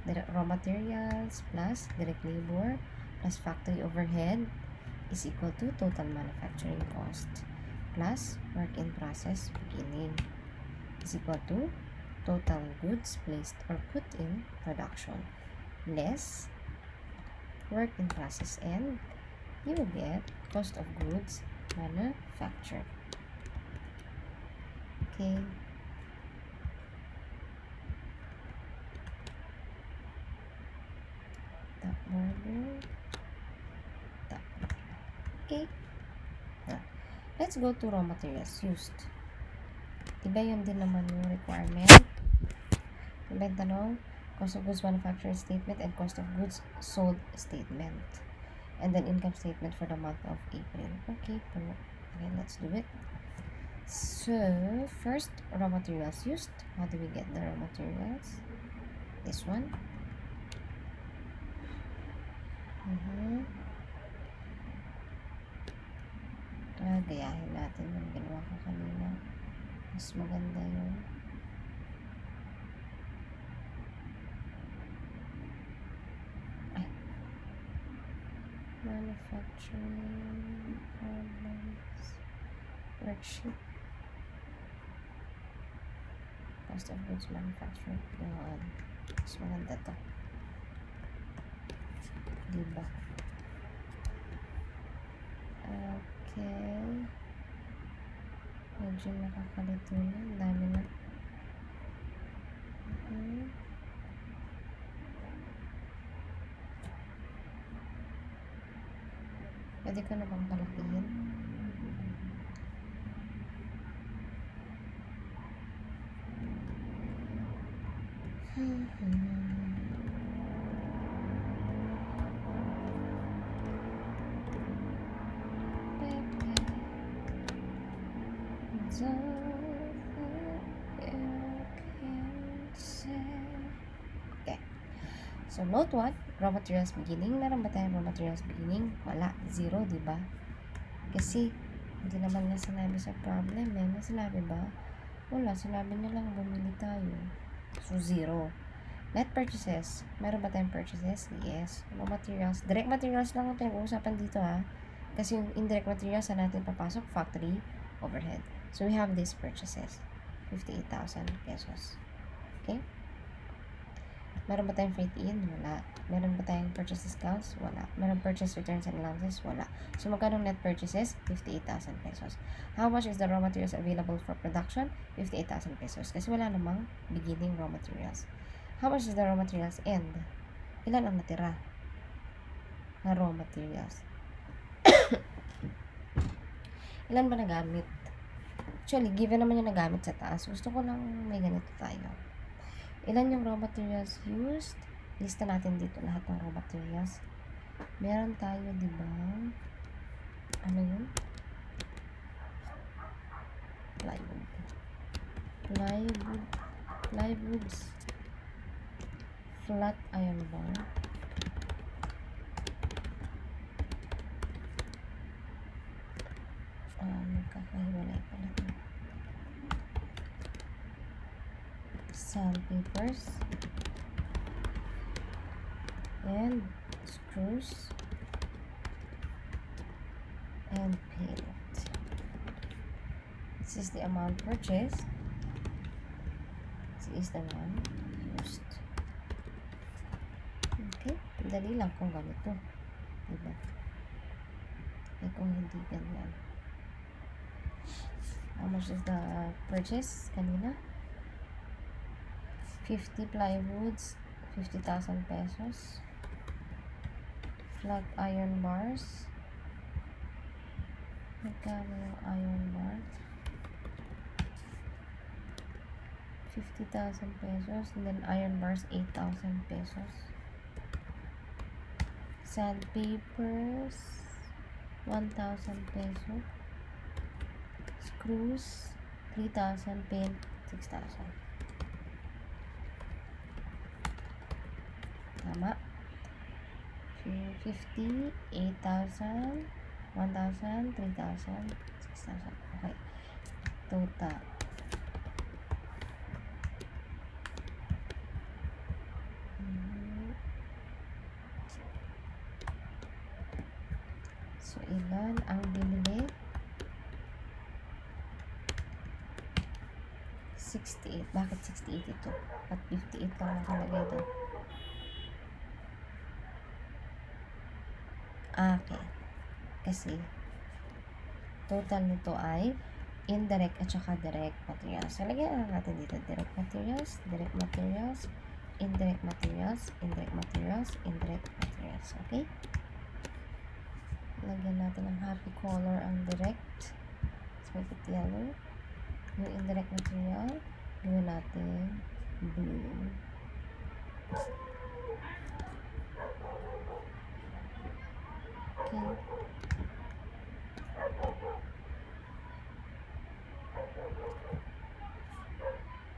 Raw materials plus direct labor plus factory overhead is equal to total manufacturing cost plus work in process beginning is equal to total goods placed or put in production less work in process end. You will get cost of goods manufactured. Okay. Top border. Top. Okay. Now, let's go to raw materials used. Diba yun din naman yung requirement? Diba yung tanong? Cost of goods manufactured statement and cost of goods sold statement. And then income statement for the month of April. Okay, okay, let's do it. So, first, raw materials used. How do we get the raw materials? This one. Gayahin natin yung ginawa ko kanina. Mas maganda yun. Manufacturing problems. Worksheet. Cost of goods manufactured. Yun. Mas maganda to. Diba? Okay. Medyo nakakalito na. Dami na. Pwede ko na bang palakihin? Okay. So, note what? Raw materials beginning. Meron ba tayong raw materials beginning? Wala. Zero, di ba? Kasi, hindi naman niya sinabi sa problem eh. May sinabi ba? Wala. Sinabi niya lang bumili tayo. So, zero. Net purchases. Meron ba tayong purchases? Yes. Raw materials. Direct materials lang ang pinag-uusapan dito ha. Kasi yung indirect materials na natin papasok, factory, overhead. So, we have these purchases. 58,000 pesos. Okay? Meron ba tayong freight in? Wala. Meron ba tayong purchase discounts? Wala. Meron purchase returns and allowances? Wala. So, magkano net purchases? 58,000 pesos. How much is the raw materials available for production? 58,000 pesos. Kasi wala namang beginning raw materials. How much is the raw materials end? Ilan ang natira na raw materials? Ilan ba nagamit? Actually, given naman yung nagamit sa taas. Gusto ko lang may ganito tayo. Ilan yung raw materials used? Lista natin dito lahat ng raw materials. Meron tayo, di ba? Ano yun? Plywood. Plywoods. Flat iron bar. Magkakahiwalay pala ito. Sandpapers. And screws. And paint. This is the amount purchased. This is the one used. Okay? Dali lang kung ganito. Diba? Eh kung hindi ganyan. How much is the purchase kanina? 50 plywoods, 50,000 pesos. Flat iron bars. Magkano yung iron bar? 50,000 pesos. And then iron bars, 8,000 pesos. Sandpapers, 1,000 pesos. Screws, 3,000. Paint, 6,000. Tama. 50, 8,000, 1,000, 3,000, 6,000. Okay. Total. So, ilan ang binili? 68. Bakit 68 ito? At 58 lang nakalagay doon. Okay. Kasi, total nito ay indirect at saka direct materials. So, lagyan natin dito. Direct materials, indirect materials, indirect materials. Okay? Lagyan natin ng happy color ang direct. Let's make it yellow. Yung indirect material, gawin natin blue. Okay.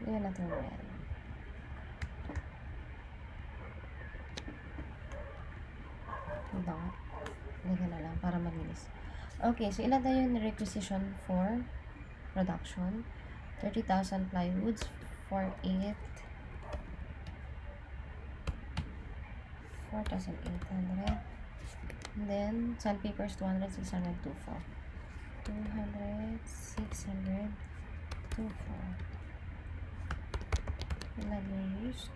Gawin natin red. Diba? Lagyan na lang para malinis. Okay, so ilan tayo yung requisition for production? 30,000 plywoods for 4,800. And then, sandpapers, 200, 600, 24. 200, 600, 24. Ilan yung used?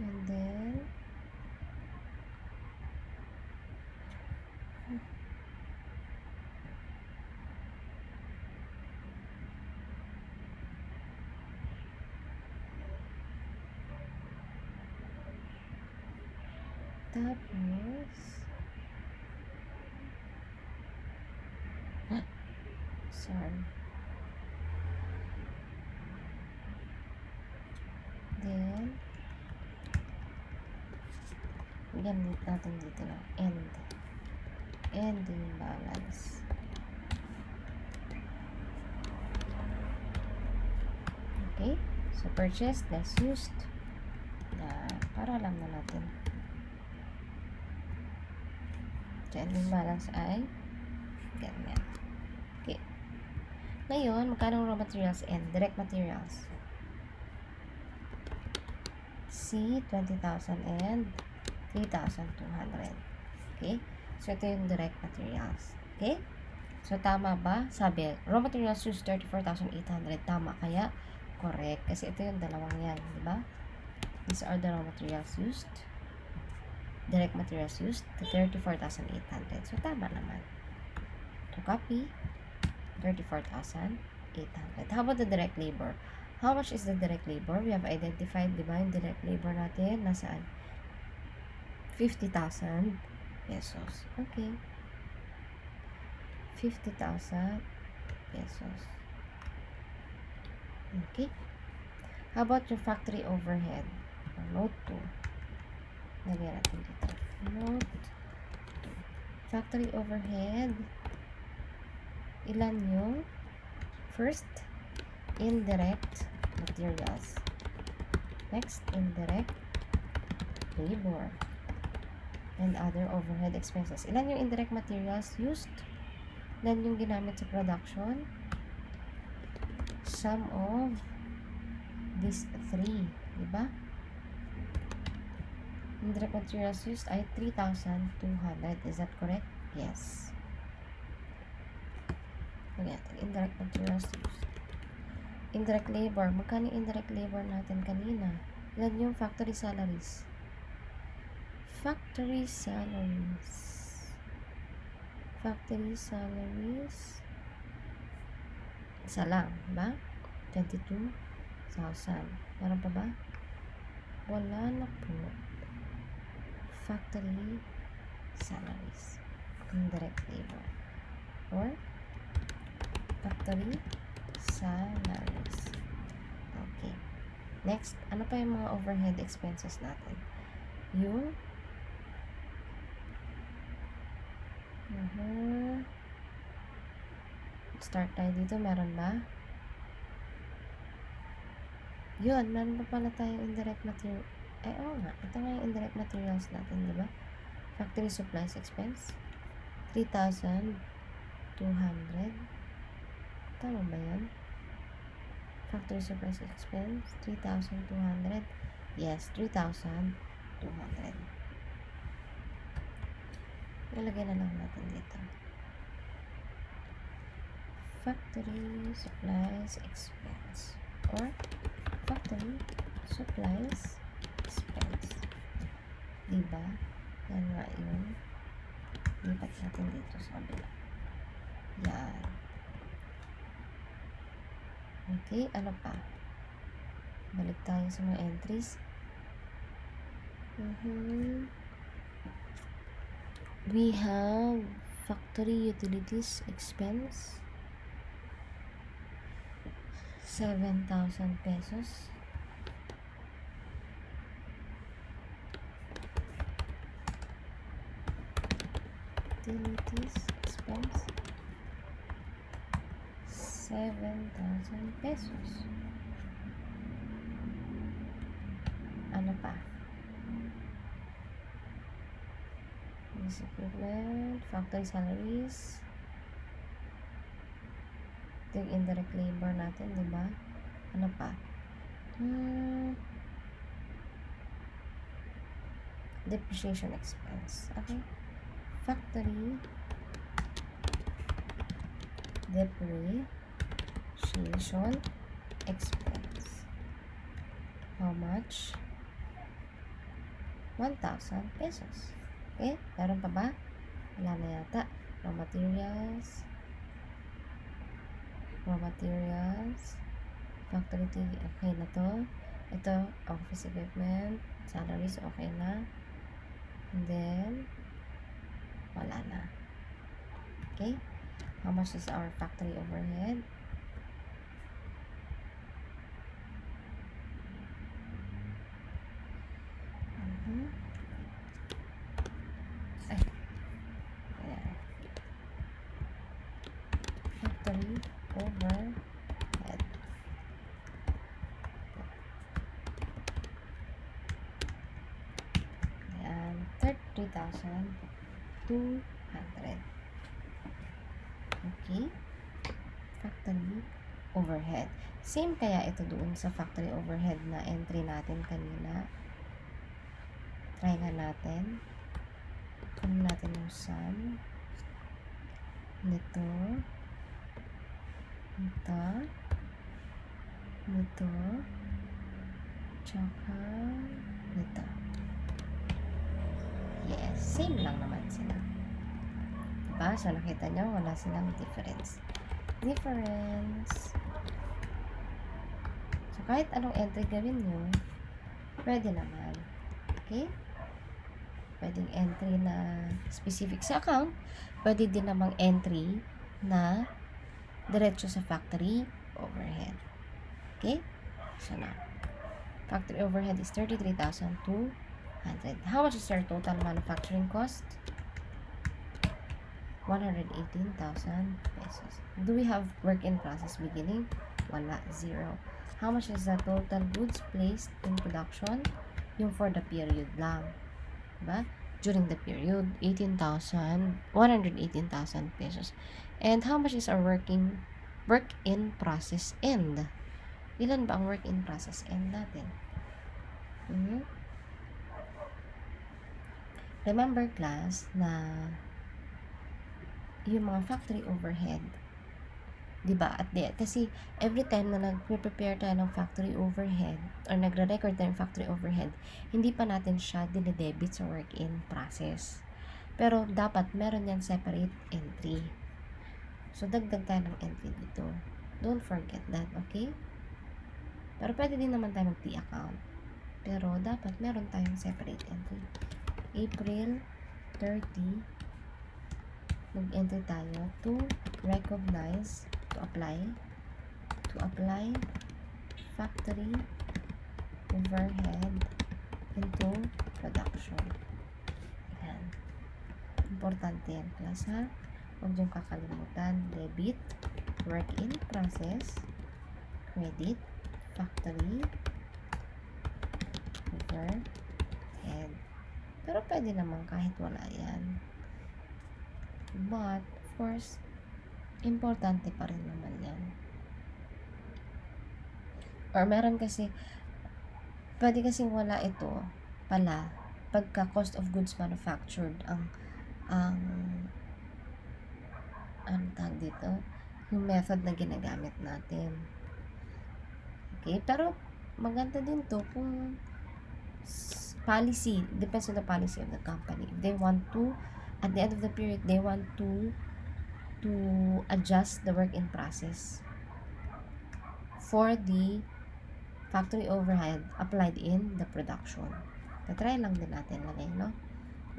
And then, tapos, sorry. Then, gamit natin dito na end. End yung balance. Okay? So, purchased less used. Para alam na natin. So, ending balance ay ganyan. Okay. Ngayon, magkano raw materials and direct materials? C, 20,000 and 3,200. Okay? So, ito yung direct materials. Okay? So, tama ba? Sabi, raw materials used 34,800. Tama. Kaya, correct. Kasi ito yung dalawang yan. Diba? These are the raw materials used. Direct materials used, 34,800. So, tama naman. To copy, 34,800. How about the direct labor? How much is the direct labor? We have identified, di ba, yung direct labor natin. Nasaan? 50,000 pesos. Okay. 50,000 pesos. Okay. How about your factory overhead? Note 2. Lagyan natin dito. Note 2. Factory overhead. Ilan yung first, indirect materials. Next, indirect labor and other overhead expenses. Ilan yung indirect materials used? Ilan yung ginamit sa production? Sum of these three. Diba? Indirect materials used ay 3,200. Is that correct? Yes. Okay, indirect materials used. Indirect labor. Magkano indirect labor natin kanina? Ilan yung factory salaries? Factory salaries. Factory salaries. Isa lang, ba? 22,000. Meron pa ba? Wala na po. Factory salaries. Indirect labor. Or factory salaries. Okay. Next, ano pa yung mga overhead expenses natin? Yung start tayo dito. Meron ba? Yun, meron pa pala tayong indirect material. Oo nga. Ito nga yung indirect materials natin, di ba? Factory supplies expense. 3,200. Tama ba yun? Factory supplies expense. 3,200. Yes, 3,200. Ilagay na lang natin dito. Factory supplies expense. Or factory supplies expense. Diba? Yan nga yun. Lipat natin dito sa kabila. Yan. Okay, ano pa? Balik tayo sa mga entries. We have factory utilities expense. 7,000 pesos. Utilities expense 7,000 pesos. Ano pa? This equipment, factory salaries. Ito yung indirect labor natin, di ba? Ano pa? Depreciation expense. Okay? Factory depreciation expense. How much? 1,000 pesos. Okay? Meron pa ba? Wala na yata. Raw materials. Factory TV, okay na to. Ito, office equipment. Salaries, okay na. And then, wala na. Okay? How much is our factory overhead? Factory overhead. 33,200. Okay? Factory overhead. Same kaya ito doon sa factory overhead na entry natin kanina. Try nga natin. Kunin natin yung sum. Nito. Nito. Tsaka nito. Yes, same lang naman sila. Diba? So, nakita nyo, wala silang difference. So, kahit anong entry gawin nyo, pwede naman. Okay? Pwedeng entry na specific sa account. Pwede din namang entry na diretso sa factory overhead. Okay? So, now, factory overhead is 33,200. How much is their total manufacturing cost? 118,000 pesos. Do we have work in process beginning? Wala, 0. How much is the total goods placed in production? Yung for the period lang. Diba? During the period, 118,000 pesos. And how much is our work in process end? Ilan ba ang work in process end natin? Remember class na yung mga factory overhead, diba? Kasi every time na nagpe-prepare tayo ng factory overhead or nagre-record tayo ng factory overhead, hindi pa natin siya dinedebit sa work in process. Pero dapat meron yan separate entry. So, dagdag tayo ng entry dito. Don't forget that, okay? Pero pwede din naman tayo mag-T account. Pero dapat meron tayong separate entry. April 30, mag-enter tayo to recognize, to apply factory overhead into production. Ayan. Importante yan, class, ha? Huwag niyong kakalimutan. Debit, work in process, credit, factory overhead. Pero pwede naman kahit wala yan. But, of course, importante pa rin naman yan. Or meron kasi, pwede kasing wala ito pala pagka cost of goods manufactured ang ano tawag dito? Yung method na ginagamit natin. Okay? Pero, maganda din to kung policy, depends on the policy of the company. If they want to, at the end of the period, they want to adjust the work in process for the factory overhead applied in the production. Tatry lang din natin lagay, no?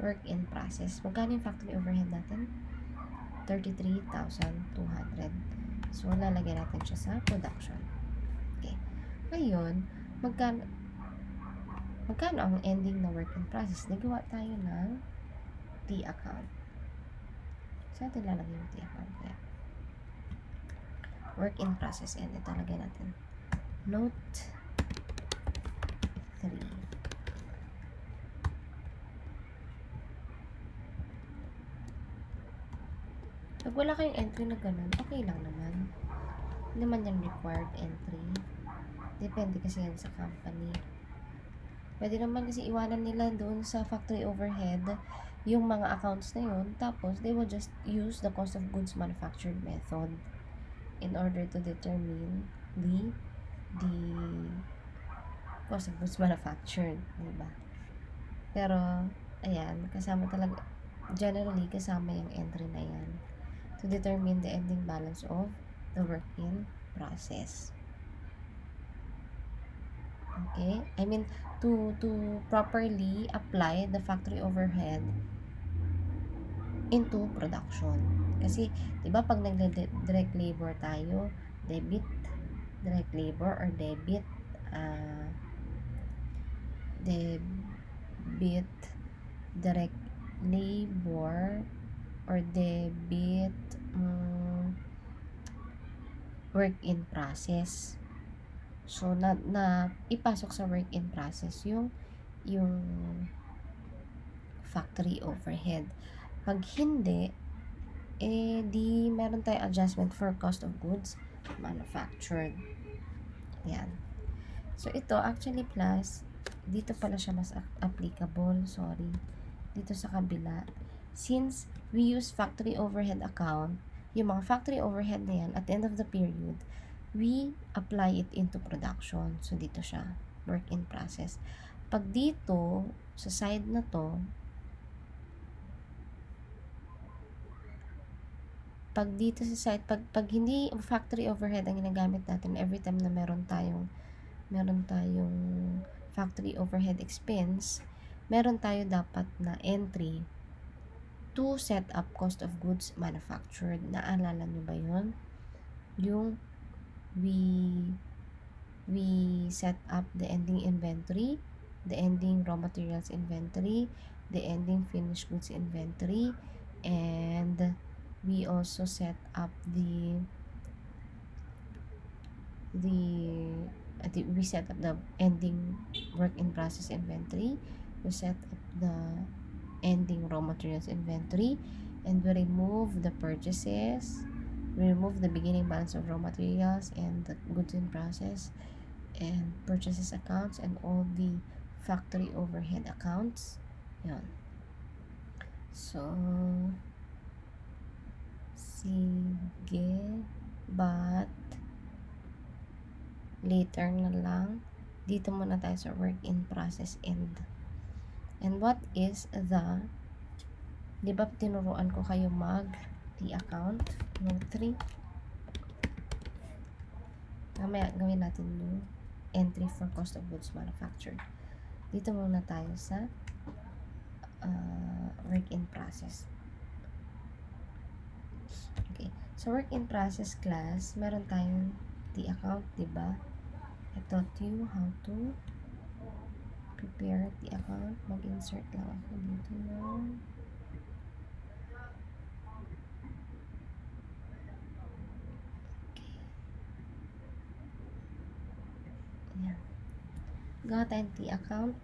Work in process. Magkano yung factory overhead natin? 33,200. So, lalagay natin siya sa production. Okay. Ngayon, magkano ang ending na work in process? Nagawa tayo ng T account. So, natin lalagay yung T account. Kaya, work in process end. Ito lagay natin. Note 3. Pag wala kayong entry na ganun, okay lang naman. Hindi naman yan required entry. Depende kasi yan sa company. Pwede naman kasi iwanan nila doon sa factory overhead yung mga accounts na yun, tapos they will just use the cost of goods manufactured method in order to determine the cost of goods manufactured, diba? Pero, ayan, kasama talaga, generally, kasama yung entry na yan to determine the ending balance of the work in process. Okay? I mean, to properly apply the factory overhead into production. Kasi, di ba pag nag-direct labor tayo, debit direct labor or debit direct labor or debit work in process. So, na ipasok sa work in process yung factory overhead. Pag hindi, di meron tayong adjustment for cost of goods manufactured. Yan. So, ito, actually, plus, dito pala siya mas applicable, sorry. Dito sa kabila. Since we use factory overhead account, yung mga factory overhead na yan, at the end of the period, we apply it into production. So, dito siya, work in process. Pag dito, sa side na to, pag dito sa side, pag hindi factory overhead ang ginagamit natin every time na meron tayong factory overhead expense, meron tayo dapat na entry to set up cost of goods manufactured. Naalala nyo ba yun? Yung we set up the ending inventory, the ending raw materials inventory, the ending finished goods inventory, and we also set up we set up the ending work in process inventory, we set up the ending raw materials inventory, and we remove the purchases, we remove the beginning balance of raw materials and the goods in process and purchases accounts and all the factory overhead accounts. Yun. So, sige, but later na lang. Dito muna tayo sa work in process end. And what is the, di ba tinuruan ko kayo the account, note 3. Mamaya gawin natin yung entry for cost of goods manufactured. Dito muna tayo sa work in process. Okay. So, work in process class, meron tayong the account, diba? I taught you how to prepare the account. Mag-insert lang ako dito ng yan. Gawa tayong the account.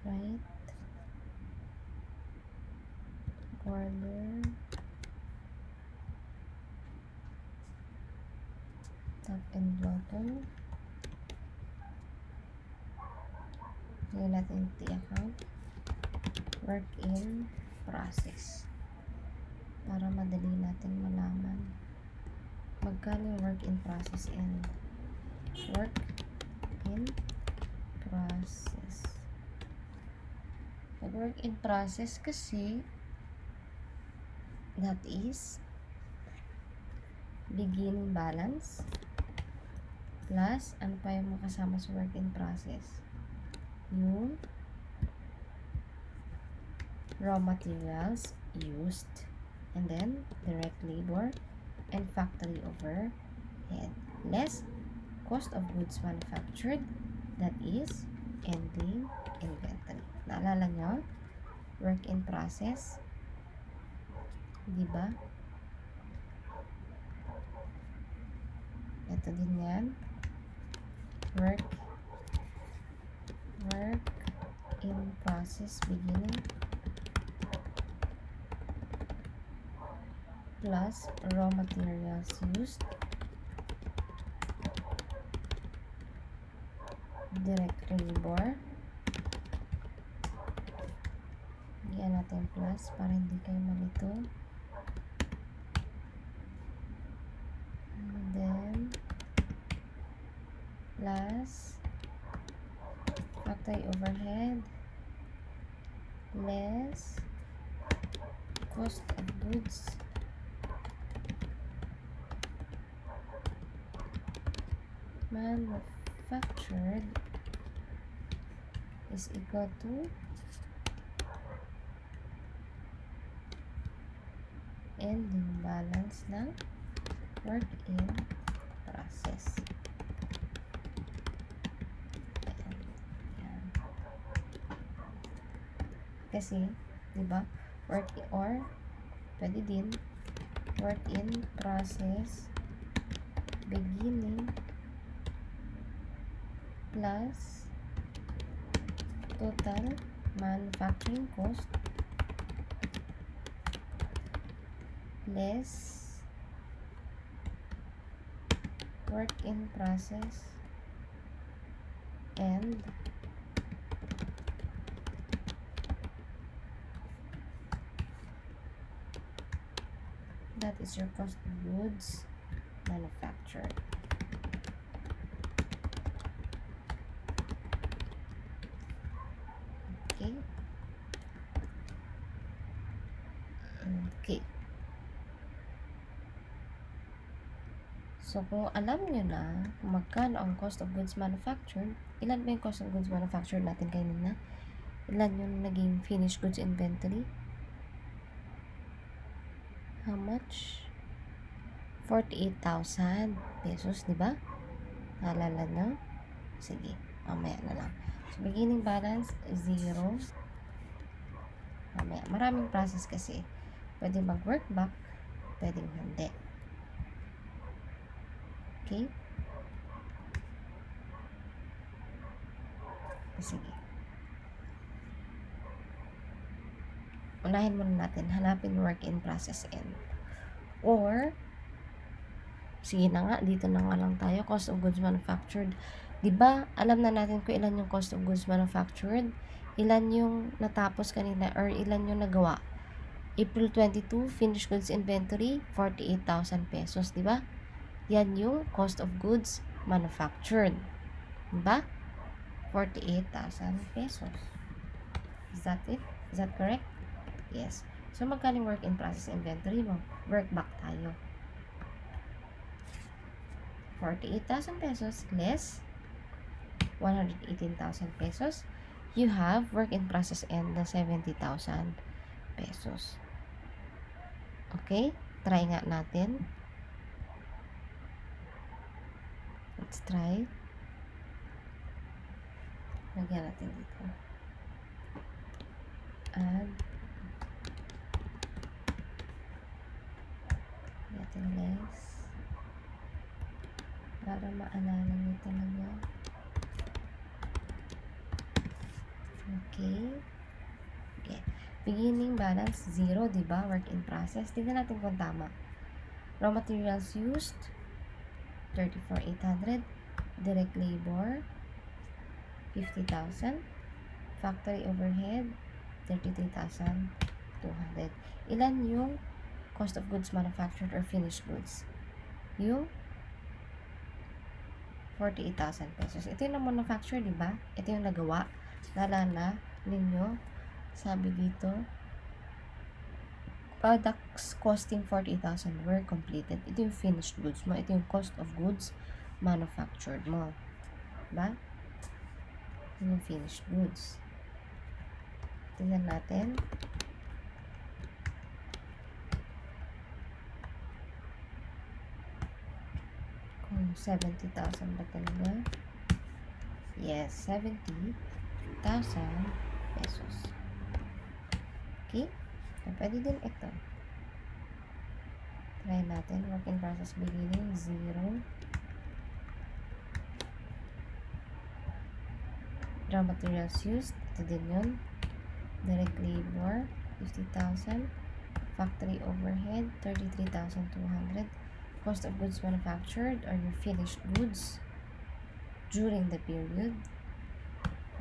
Right, border, top and bottom. Ngayon natin the account, work in process, para madali natin malaman magkano yung work in process and work in process. Pag work in process kasi, that is beginning balance plus ano pa yung makasama sa work in process, yung raw materials used, and then direct labor and factory overhead, less cost of goods manufactured, that is ending inventory. Naalala nyo? Work in process, diba? Ito din yan. Work in process beginning plus raw materials used, direct labor. Bigyan natin plus para hindi kayo malito. And then plus factory overhead less cost of goods manufactured is equal to ending balance ng work in process. Ayan. Kasi, di ba? Pwede din, work in process beginning plus total manufacturing cost less work in process and that is your cost of goods manufactured. Okay. Okay. So, kung alam nyo na kung magkano ang cost of goods manufactured, ilan ba yung cost of goods manufactured natin kanina? Ilan yung naging finished goods inventory? How much? 48,000 pesos, di ba? Naalala na? Sige, mamaya na lang. So, beginning balance, 0. Mamaya. Maraming process kasi. Pwede mag-work back, pwedeng hindi. Okay? Sige. Unahin muna natin. Hanapin work in process end. Or, sige na nga, dito na nga lang tayo. Cost of goods manufactured. Diba, alam na natin kung ilan yung cost of goods manufactured, ilan yung natapos kanina, or ilan yung nagawa. April 22, finished goods inventory, 48,000 pesos, diba? Yan yung cost of goods manufactured. Diba? 48,000 pesos. Is that it? Is that correct? Yes. So, magkano work in process inventory mo? Work back tayo. 48,000 pesos less 118,000 pesos. You have work in process end na 70,000 pesos. Okay? Try nga natin. Let's try. Lagyan natin dito. Add. Natin less. Para maalala nyo talaga. Okay. Okay. Beginning balance, 0, diba? Work in process. Tignan natin kung tama. Raw materials used, 34,800. Direct labor, 50,000. Factory overhead, 33,200. Ilan yung cost of goods manufactured or finished goods? Yung 48,000 pesos. Ito yung manufacture, diba? Ito yung nagawa. Nalala ninyo, sabi dito, products costing 48,000 were completed. Ito yung finished goods mo. Ito yung cost of goods manufactured mo. Diba? Ito yung finished goods. Tingnan natin. Kung 70,000 ba talaga? Yes, 70,000 pesos. Okay? So, pwede din ito. Try natin. Work in process beginning, 0. Raw materials used, ito din yun. Direct labor, 50,000. Factory overhead, 33,200. Cost of goods manufactured or your finished goods during the period.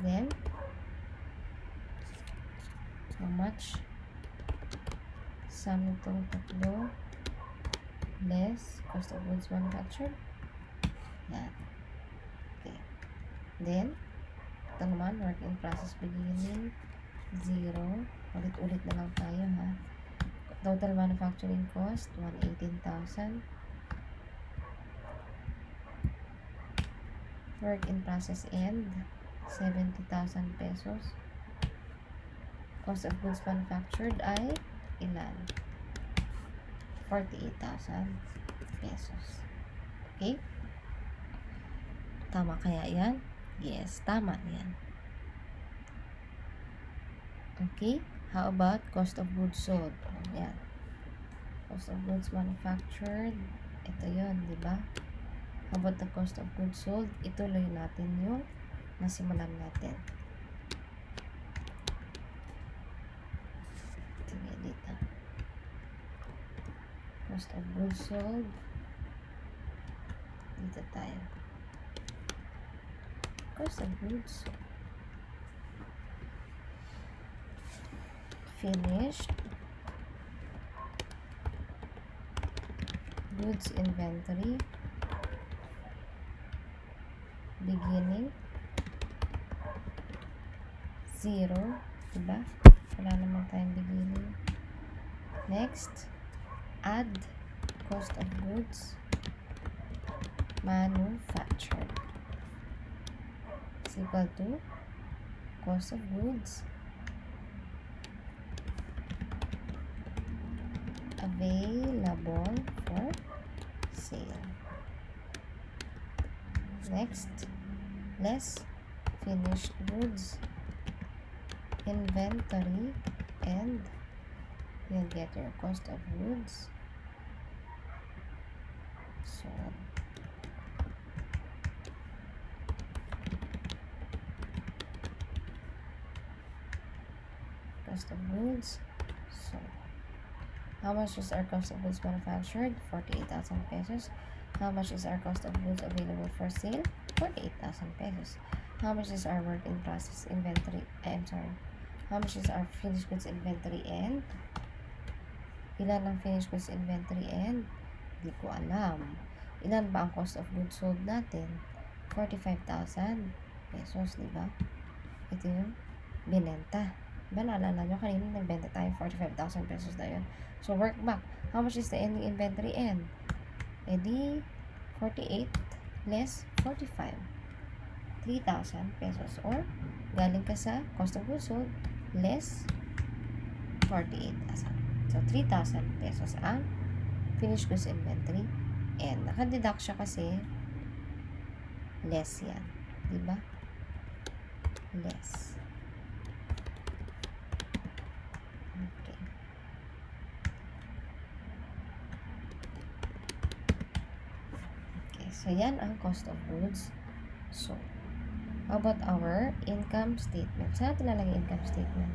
Then, how much? Sum itong tatlo less cost of goods manufactured. Yan. Okay. Then, ito naman, work in process beginning, 0. Ulit-ulit na lang tayo, ha. Total manufacturing cost, 118,000. Work in process end, 70,000 pesos. Cost of goods manufactured ay ilan? 48,000 pesos. Okay? Tama kaya yan? Yes, tama yan. Okay? How about cost of goods sold? Ayan. Cost of goods manufactured. Ito yun, di ba? How about the cost of goods sold? Ituloy natin yung nasimulan natin. Sige, dito. Cost of goods sold. Dito tayo. Cost of goods sold. Finished goods inventory. Beginning 0, diba? Wala naman tayong beginning. Next, add cost of goods manufactured is equal to cost of goods available for sale. Next, less finished goods inventory, and you'll get your cost of goods sold. Cost of goods sold. How much is our cost of goods manufactured? 48,000 pesos. How much is our cost of goods available for sale? 48,000 pesos. How much is our work in process inventory? How much is our finished goods inventory and? Ilan ang finished goods inventory and? Hindi ko alam. Ilan ba ang cost of goods sold natin? 45,000 pesos, di ba? Ito yung binenta. Diba, naalala nyo, kanina nagbenta tayo 45,000 pesos na yun. So, work back. How much is the ending inventory end? E di, 48 less 45. 3,000 pesos. Or, galing ka sa cost of goods sold less 48,000. So, 3,000 pesos ang finished goods inventory. And, nakadeduct siya kasi less yan. Diba? Less. Okay. Okay, so yan ang cost of goods. So, how about our income statement? Saan natin lalagay income statement?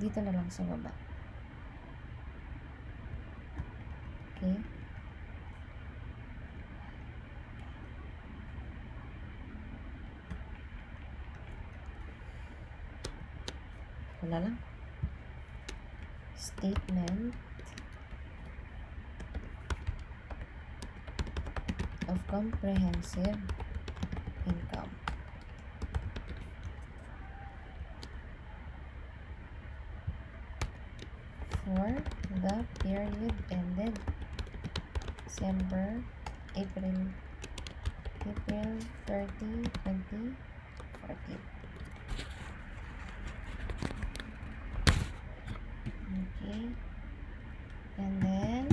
Dito na lang sa baba. Okay. Wala lang. Statement of comprehensive income. For the period ended April 30, 2014. Okay. And then,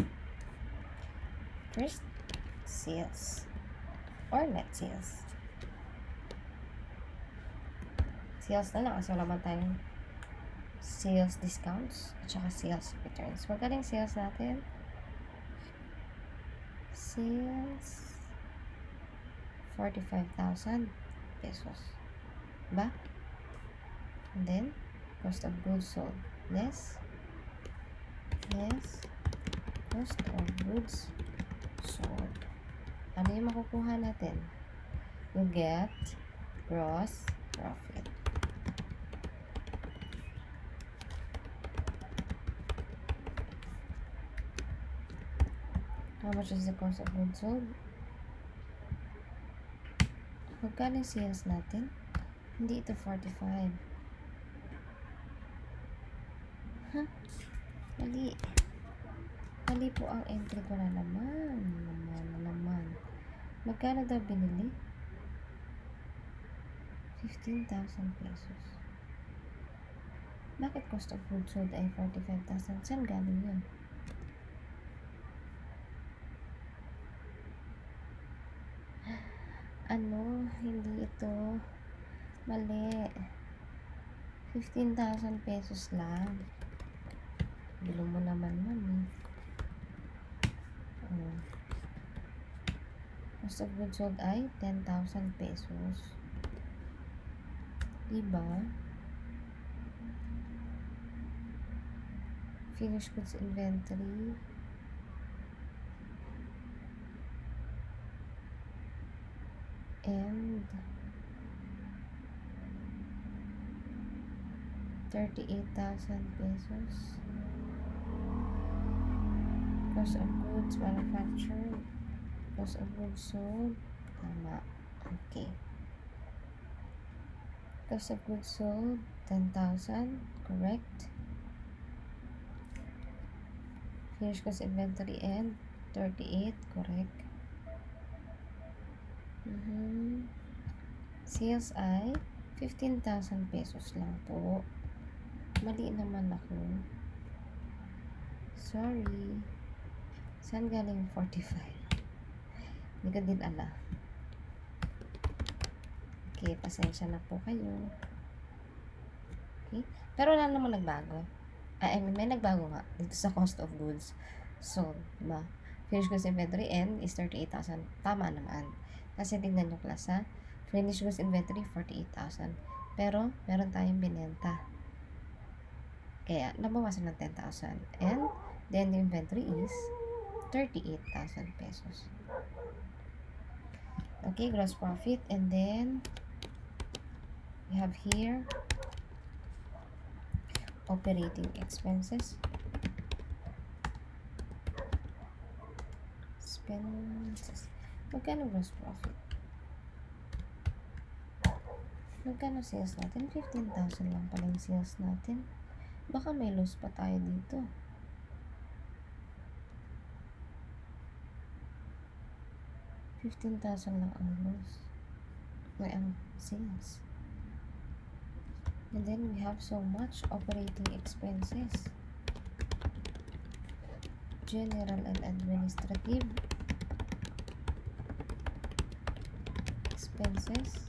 first, sales or net sales. Sales na lang kasi wala man tayong sales discounts at saka sales returns. Magkaling sales natin? Sales 45,000 pesos. Ba? And then, cost of goods sold less cost of goods sold. Ano yung makukuha natin? You get gross profit. How much is the cost of goods sold? Magkano yung sales natin? Hindi ito 45. Mali. Mali po ang entry ko na naman. Magkano daw binili? 15,000 pesos. Bakit cost of goods sold ay 45,000? Saan galing yun? Hindi ito. Mali. 15,000 pesos lang. Gulo mo naman, mami. Cost of goods sold ay 10,000 pesos. Diba? Finished goods inventory. And 38,000 pesos. Cost of goods manufactured. Cost of goods sold. Tama. Okay. Cost of goods sold, 10,000. Correct. Finished goods inventory and 38. Correct. Sales ay 15,000 pesos lang po. Mali naman ako. Sorry. Saan galing 45? Hindi ko din alam. Okay, pasensya na po kayo. Okay? Pero wala namang nagbago. May nagbago nga dito sa cost of goods. So, diba? Finished goods inventory and is 38,000. Tama naman. Kasi tingnan nyo class ha. Finished goods inventory, 48,000. Pero, meron tayong binenta. Kaya, nabawasan ng 10,000. And, then the inventory is 38,000 pesos. Okay, gross profit. And then, we have here operating expenses. Expenses. Magkano gross profit? Magkano sales natin? 15,000 lang pala yung sales natin. Baka may loss pa tayo dito. $15,000 lang ang loss. May ang sales. And then we have so much operating expenses. General and administrative expenses.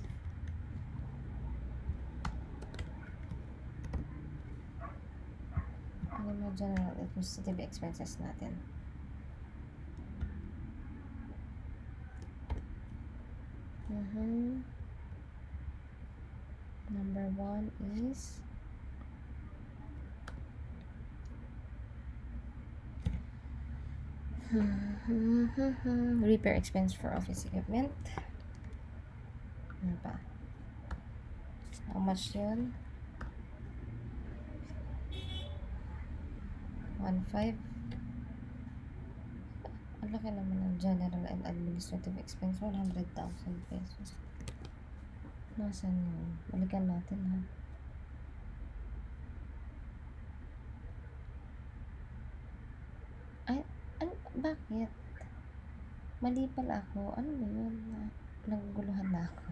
Ano na general administrative expenses natin? Number 1 is repair expense for office equipment. Ano pa? How much yun? 1.5. Ang laki naman ng general and administrative expense. 100,000 pesos. Nasaan yun? Balikan natin ha. Ay, bakit? Mali pala ako. Ano ba yun? Naguguluhan na ako.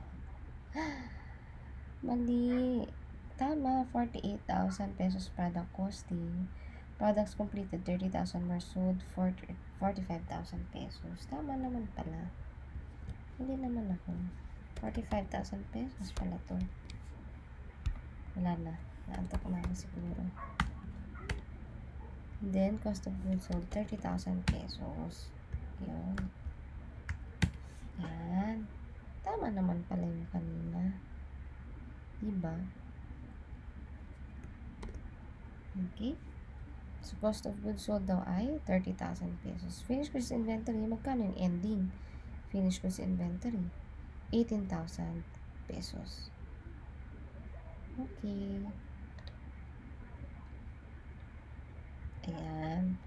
Mali. Tama, 48,000 pesos product costing. Products completed, 30,000 more sold, 45,000 pesos. Tama naman pala. Hindi naman ako. 45,000 pesos pala to. Wala na. Naantok na ako siguro. And then, cost of goods sold, 30,000 pesos. Yun. Yan. Tama naman pala yung kanina. Diba? Okay. So, cost of goods sold daw ay 30,000 pesos. Finished goods inventory, magkano yung ending? Finished goods inventory, 18,000 pesos. Okay. Ayan.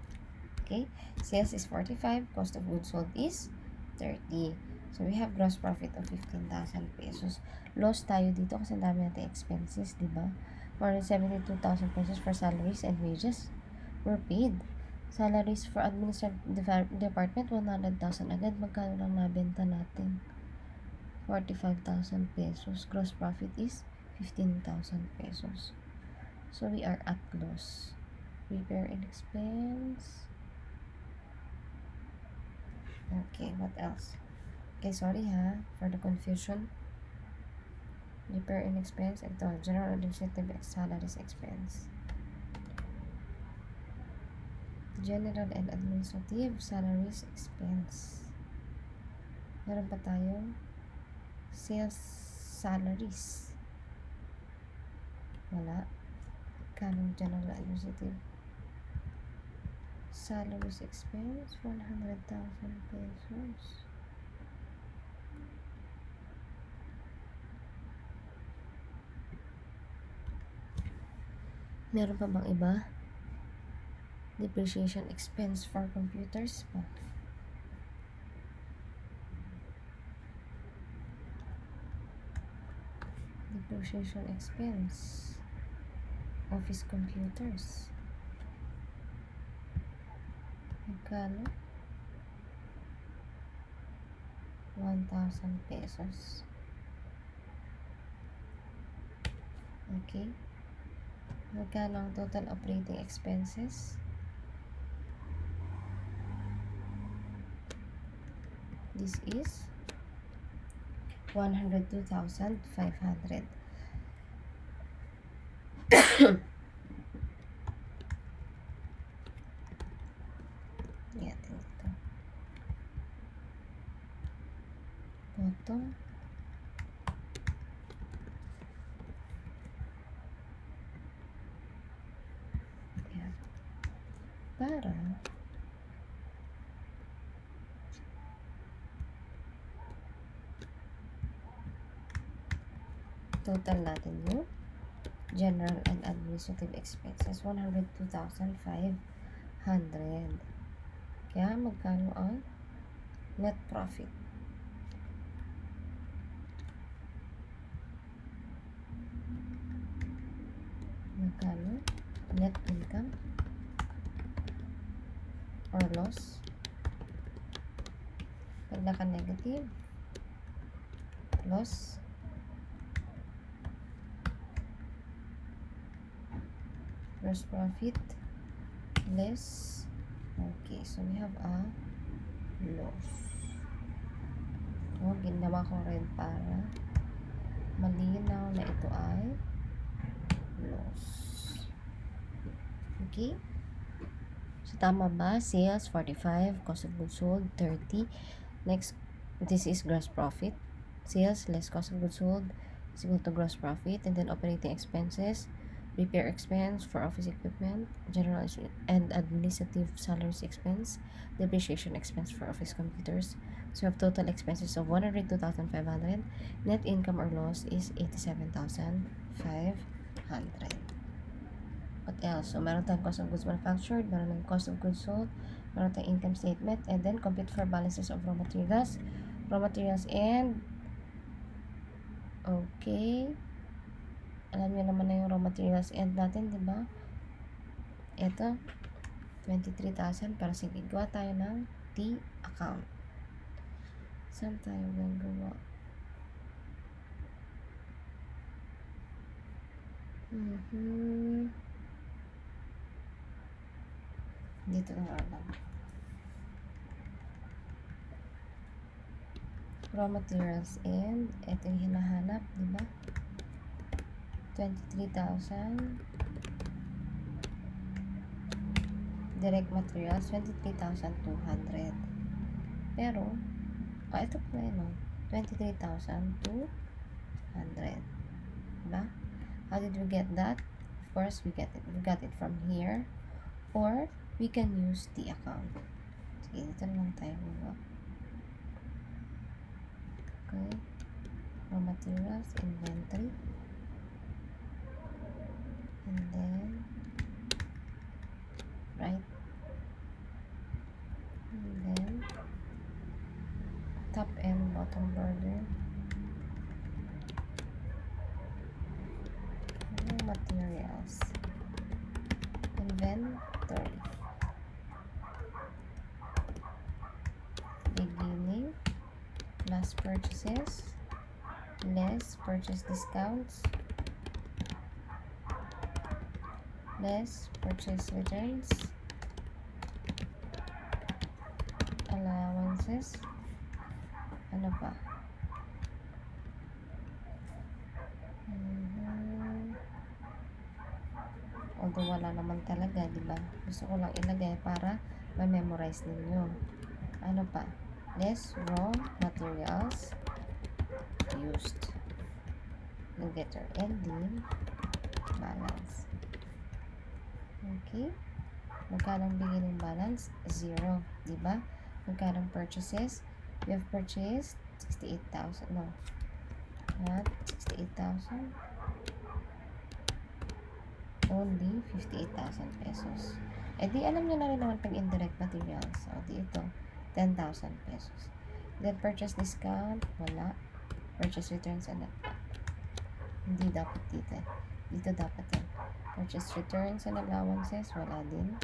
Okay. Sales is 45. Cost of goods sold is 30. So, we have gross profit of 15,000 pesos. Loss tayo dito kasi dami natin expenses, diba? 472,000 pesos for salaries and wages were paid. Salaries for administrative department, 100,000 agad. Magkano lang nabenta natin? 45,000 pesos. Gross profit is 15,000 pesos. So, we are at loss. Repair and expense. Okay, what else? Okay, sorry ha, for the confusion. Repair and expense, ito, general administrative salaries expense. General and administrative salaries expense. Meron pa tayong sales salaries. Wala. Kanong general administrative salaries expense, 100,000 pesos. Meron pa bang iba? Depreciation expense for computers pa. Depreciation expense. Office computers. Magkano? 1,000 pesos. Okay. Magkano ang total operating expenses? This is 102,500. Yan, ito. Bottom. Yan. Para total natin yung general and administrative expenses, 102,500. Kaya magkano ang net profit? Magkano? Net income or loss? Pag naka-negative, loss. Gross profit less. Okay, so we have a loss. So, ginawa ko rin para malinaw na ito ay loss. Okay? So, tama ba? Sales, 45. Cost of goods sold, 30. Next, this is gross profit. Sales less cost of goods sold is equal to gross profit. And then operating expenses, repair expense for office equipment, general and administrative salaries expense, depreciation expense for office computers. So, we have total expenses of 102,500. Net income or loss is 87,500. What else? So, meron tayong cost of goods manufactured, meron tayong cost of goods sold, meron tayong income statement, and then compute for balances of raw materials and okay. Alam niyo naman na yung raw materials end natin, di ba? Ito, 23,000. Para sige, gawa tayo ng T account. Saan tayo gagawa? Dito na lang. Raw materials and ito yung hinahanap, di ba? 23,000. Direct materials, 23,200. Pero, ito pala yun, 23,200. Diba? How did we get that? Of course, we got it from here. Or, we can use the account. Sige, dito lang tayo gumawa. Okay. Raw materials, inventory. And then, right? And then, top and bottom border. Raw materials. Inventory. Beginning. Last purchases. Less purchase discounts. Less purchase returns, allowances, Ano pa? Although wala naman talaga, di ba? Gusto ko lang ilagay para ma-memorize ninyo. Ano pa? Less raw materials used. You get your ending balance. Okay? Magkano beginning balance? 0. Di ba? Magkano purchases? We have purchased 68,000. No. Not 68,000. Only 58,000 pesos. Eh di alam nyo na rin naman pag indirect materials. So, di ito, 10,000 pesos. Then, purchase discount, wala. Purchase returns, and hindi dapat dito. Dito dapat yan. Purchase returns and allowances, wala din.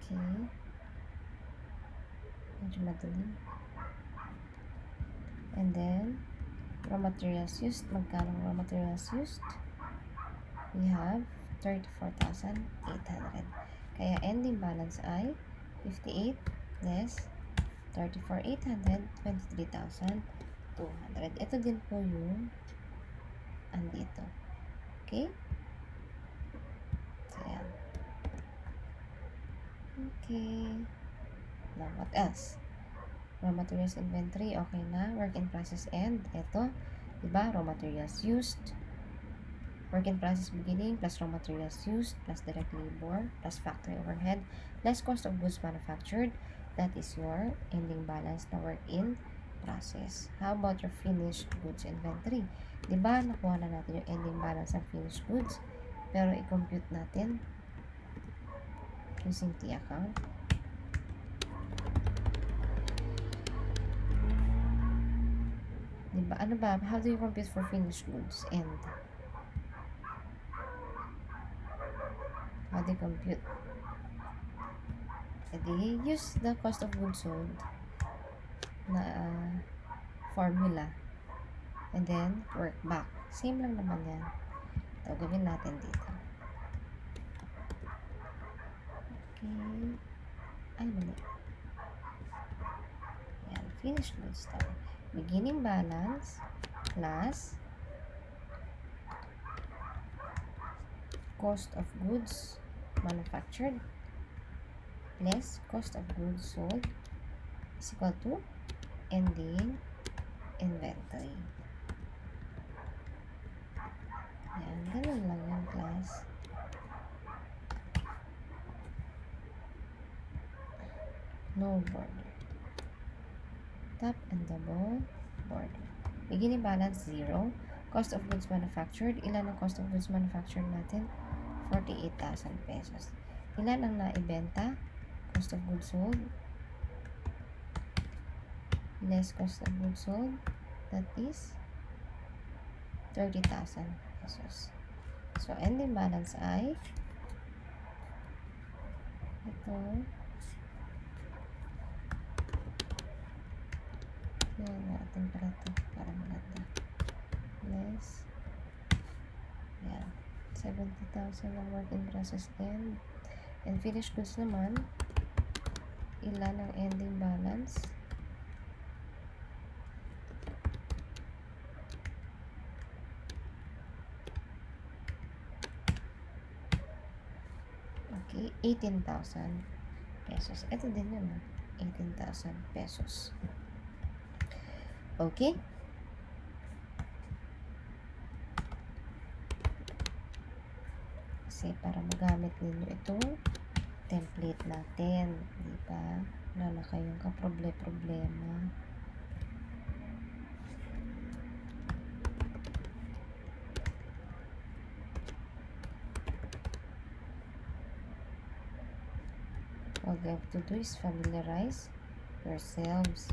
Okay. Medyo madali. And then, raw materials used. Magkano raw materials used? We have 34,800. Kaya ending balance ay 58 less 34,800, 23,200. Ito din po yung andito. Okay? So, yan. Okay. Now, what else? Raw materials inventory, okay na. Work in process end, ito. Diba? Raw materials used. Work in process beginning plus raw materials used plus direct labor plus factory overhead less cost of goods manufactured. That is your ending balance na work in process. How about your finished goods inventory? Diba? Nakuha na natin yung ending balance ng finished goods. Pero i-compute natin using T account. Diba? Ano ba? How do you compute for finished goods? And how do you compute? Edi, use the cost of goods sold na formula. And then, work back. Same lang naman yan. Ito, gawin natin dito. Okay. Ay, mali. Yan, finished goods tayo. Beginning balance plus cost of goods manufactured less cost of goods sold is equal to ending inventory. Yan, ganun lang yung class. No border. Top and double border. Beginning balance 0. Cost of goods manufactured. Ilan ang cost of goods manufactured natin? 48,000 pesos. Ilan ang naibenta? Cost of goods sold less cost of goods sold, that is 30,000 pesos. So, ending balance ay ito. Yan natin pala ito para maganda. Less. Yan. 70,000 ang work in process end. And finished goods naman, ilan ang ending balance? Okay, 18,000 pesos. Ito din yun, 18,000 pesos. Okay? Kasi para magamit ninyo itong template natin, di ba? Wala na kayong kaproblema. All you have to do is familiarize yourselves,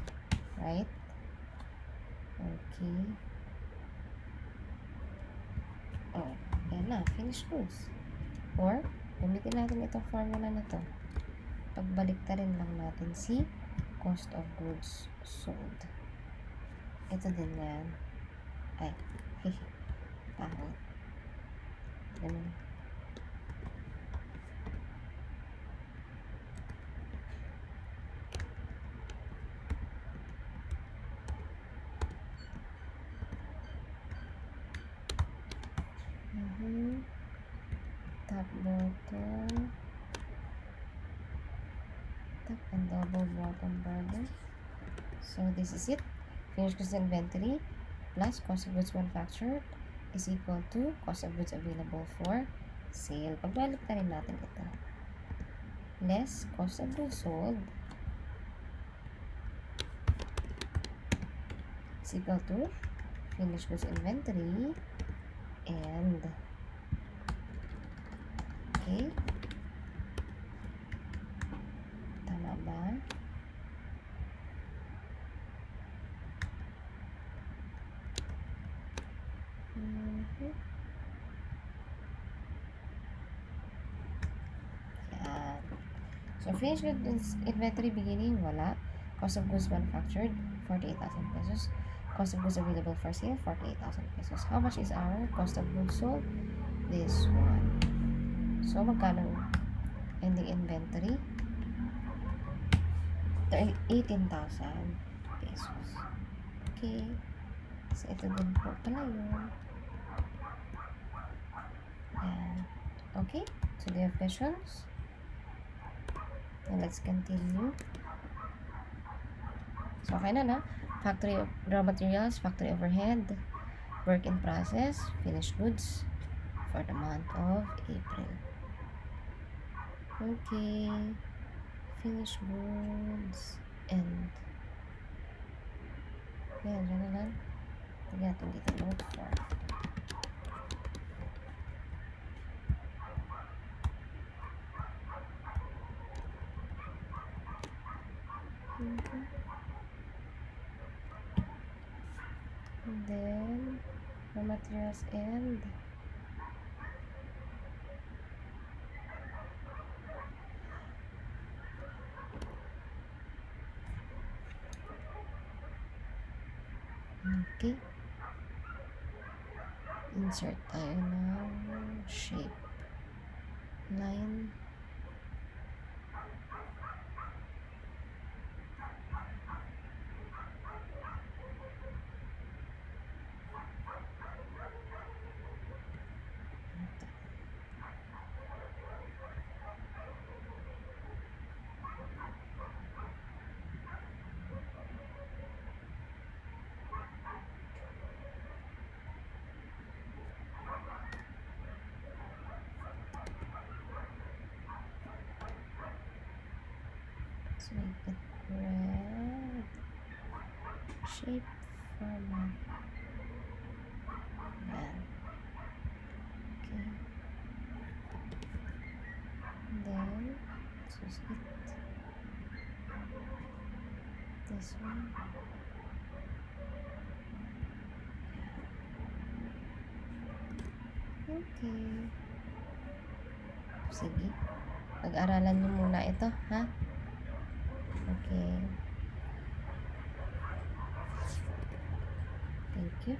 right? Okay. Oh, yan na, finished goods. Or, gamitin natin itong formula na to. Pagbalik ta rin lang natin si cost of goods sold. Ito din yan. Ay, pangit. Ganun. top bottom, top and double bottom border. So this is it. Finished goods inventory plus cost of goods manufactured is equal to cost of goods available for sale. Pagbalik na rin natin ito. Less cost of goods sold is equal to finished goods inventory and okay. Tama ba? Yan. So, finished goods inventory beginning, wala. Cost of goods manufactured, 48,000 pesos. Cost of goods available for sale, 48,000 pesos. How much is our cost of goods sold? This one. So, magkano ending inventory? 18,000 pesos. Okay. So, ito din po pala yun. Yan. Okay. So, do you have questions? And let's continue. So, okay na. Factory raw materials, factory overhead, work in process, finished goods for the month of April. Okay. Finished goods and yan, dyan na lang. Tignan natin dito note 4. And then raw materials and okay. Insert tayo ng shape line. Let's make it red. Shape format. Yan. Okay. And then, this is it. This one. Okay. Sige. Pag-aralan niyo muna ito, ha? Okay. Thank you.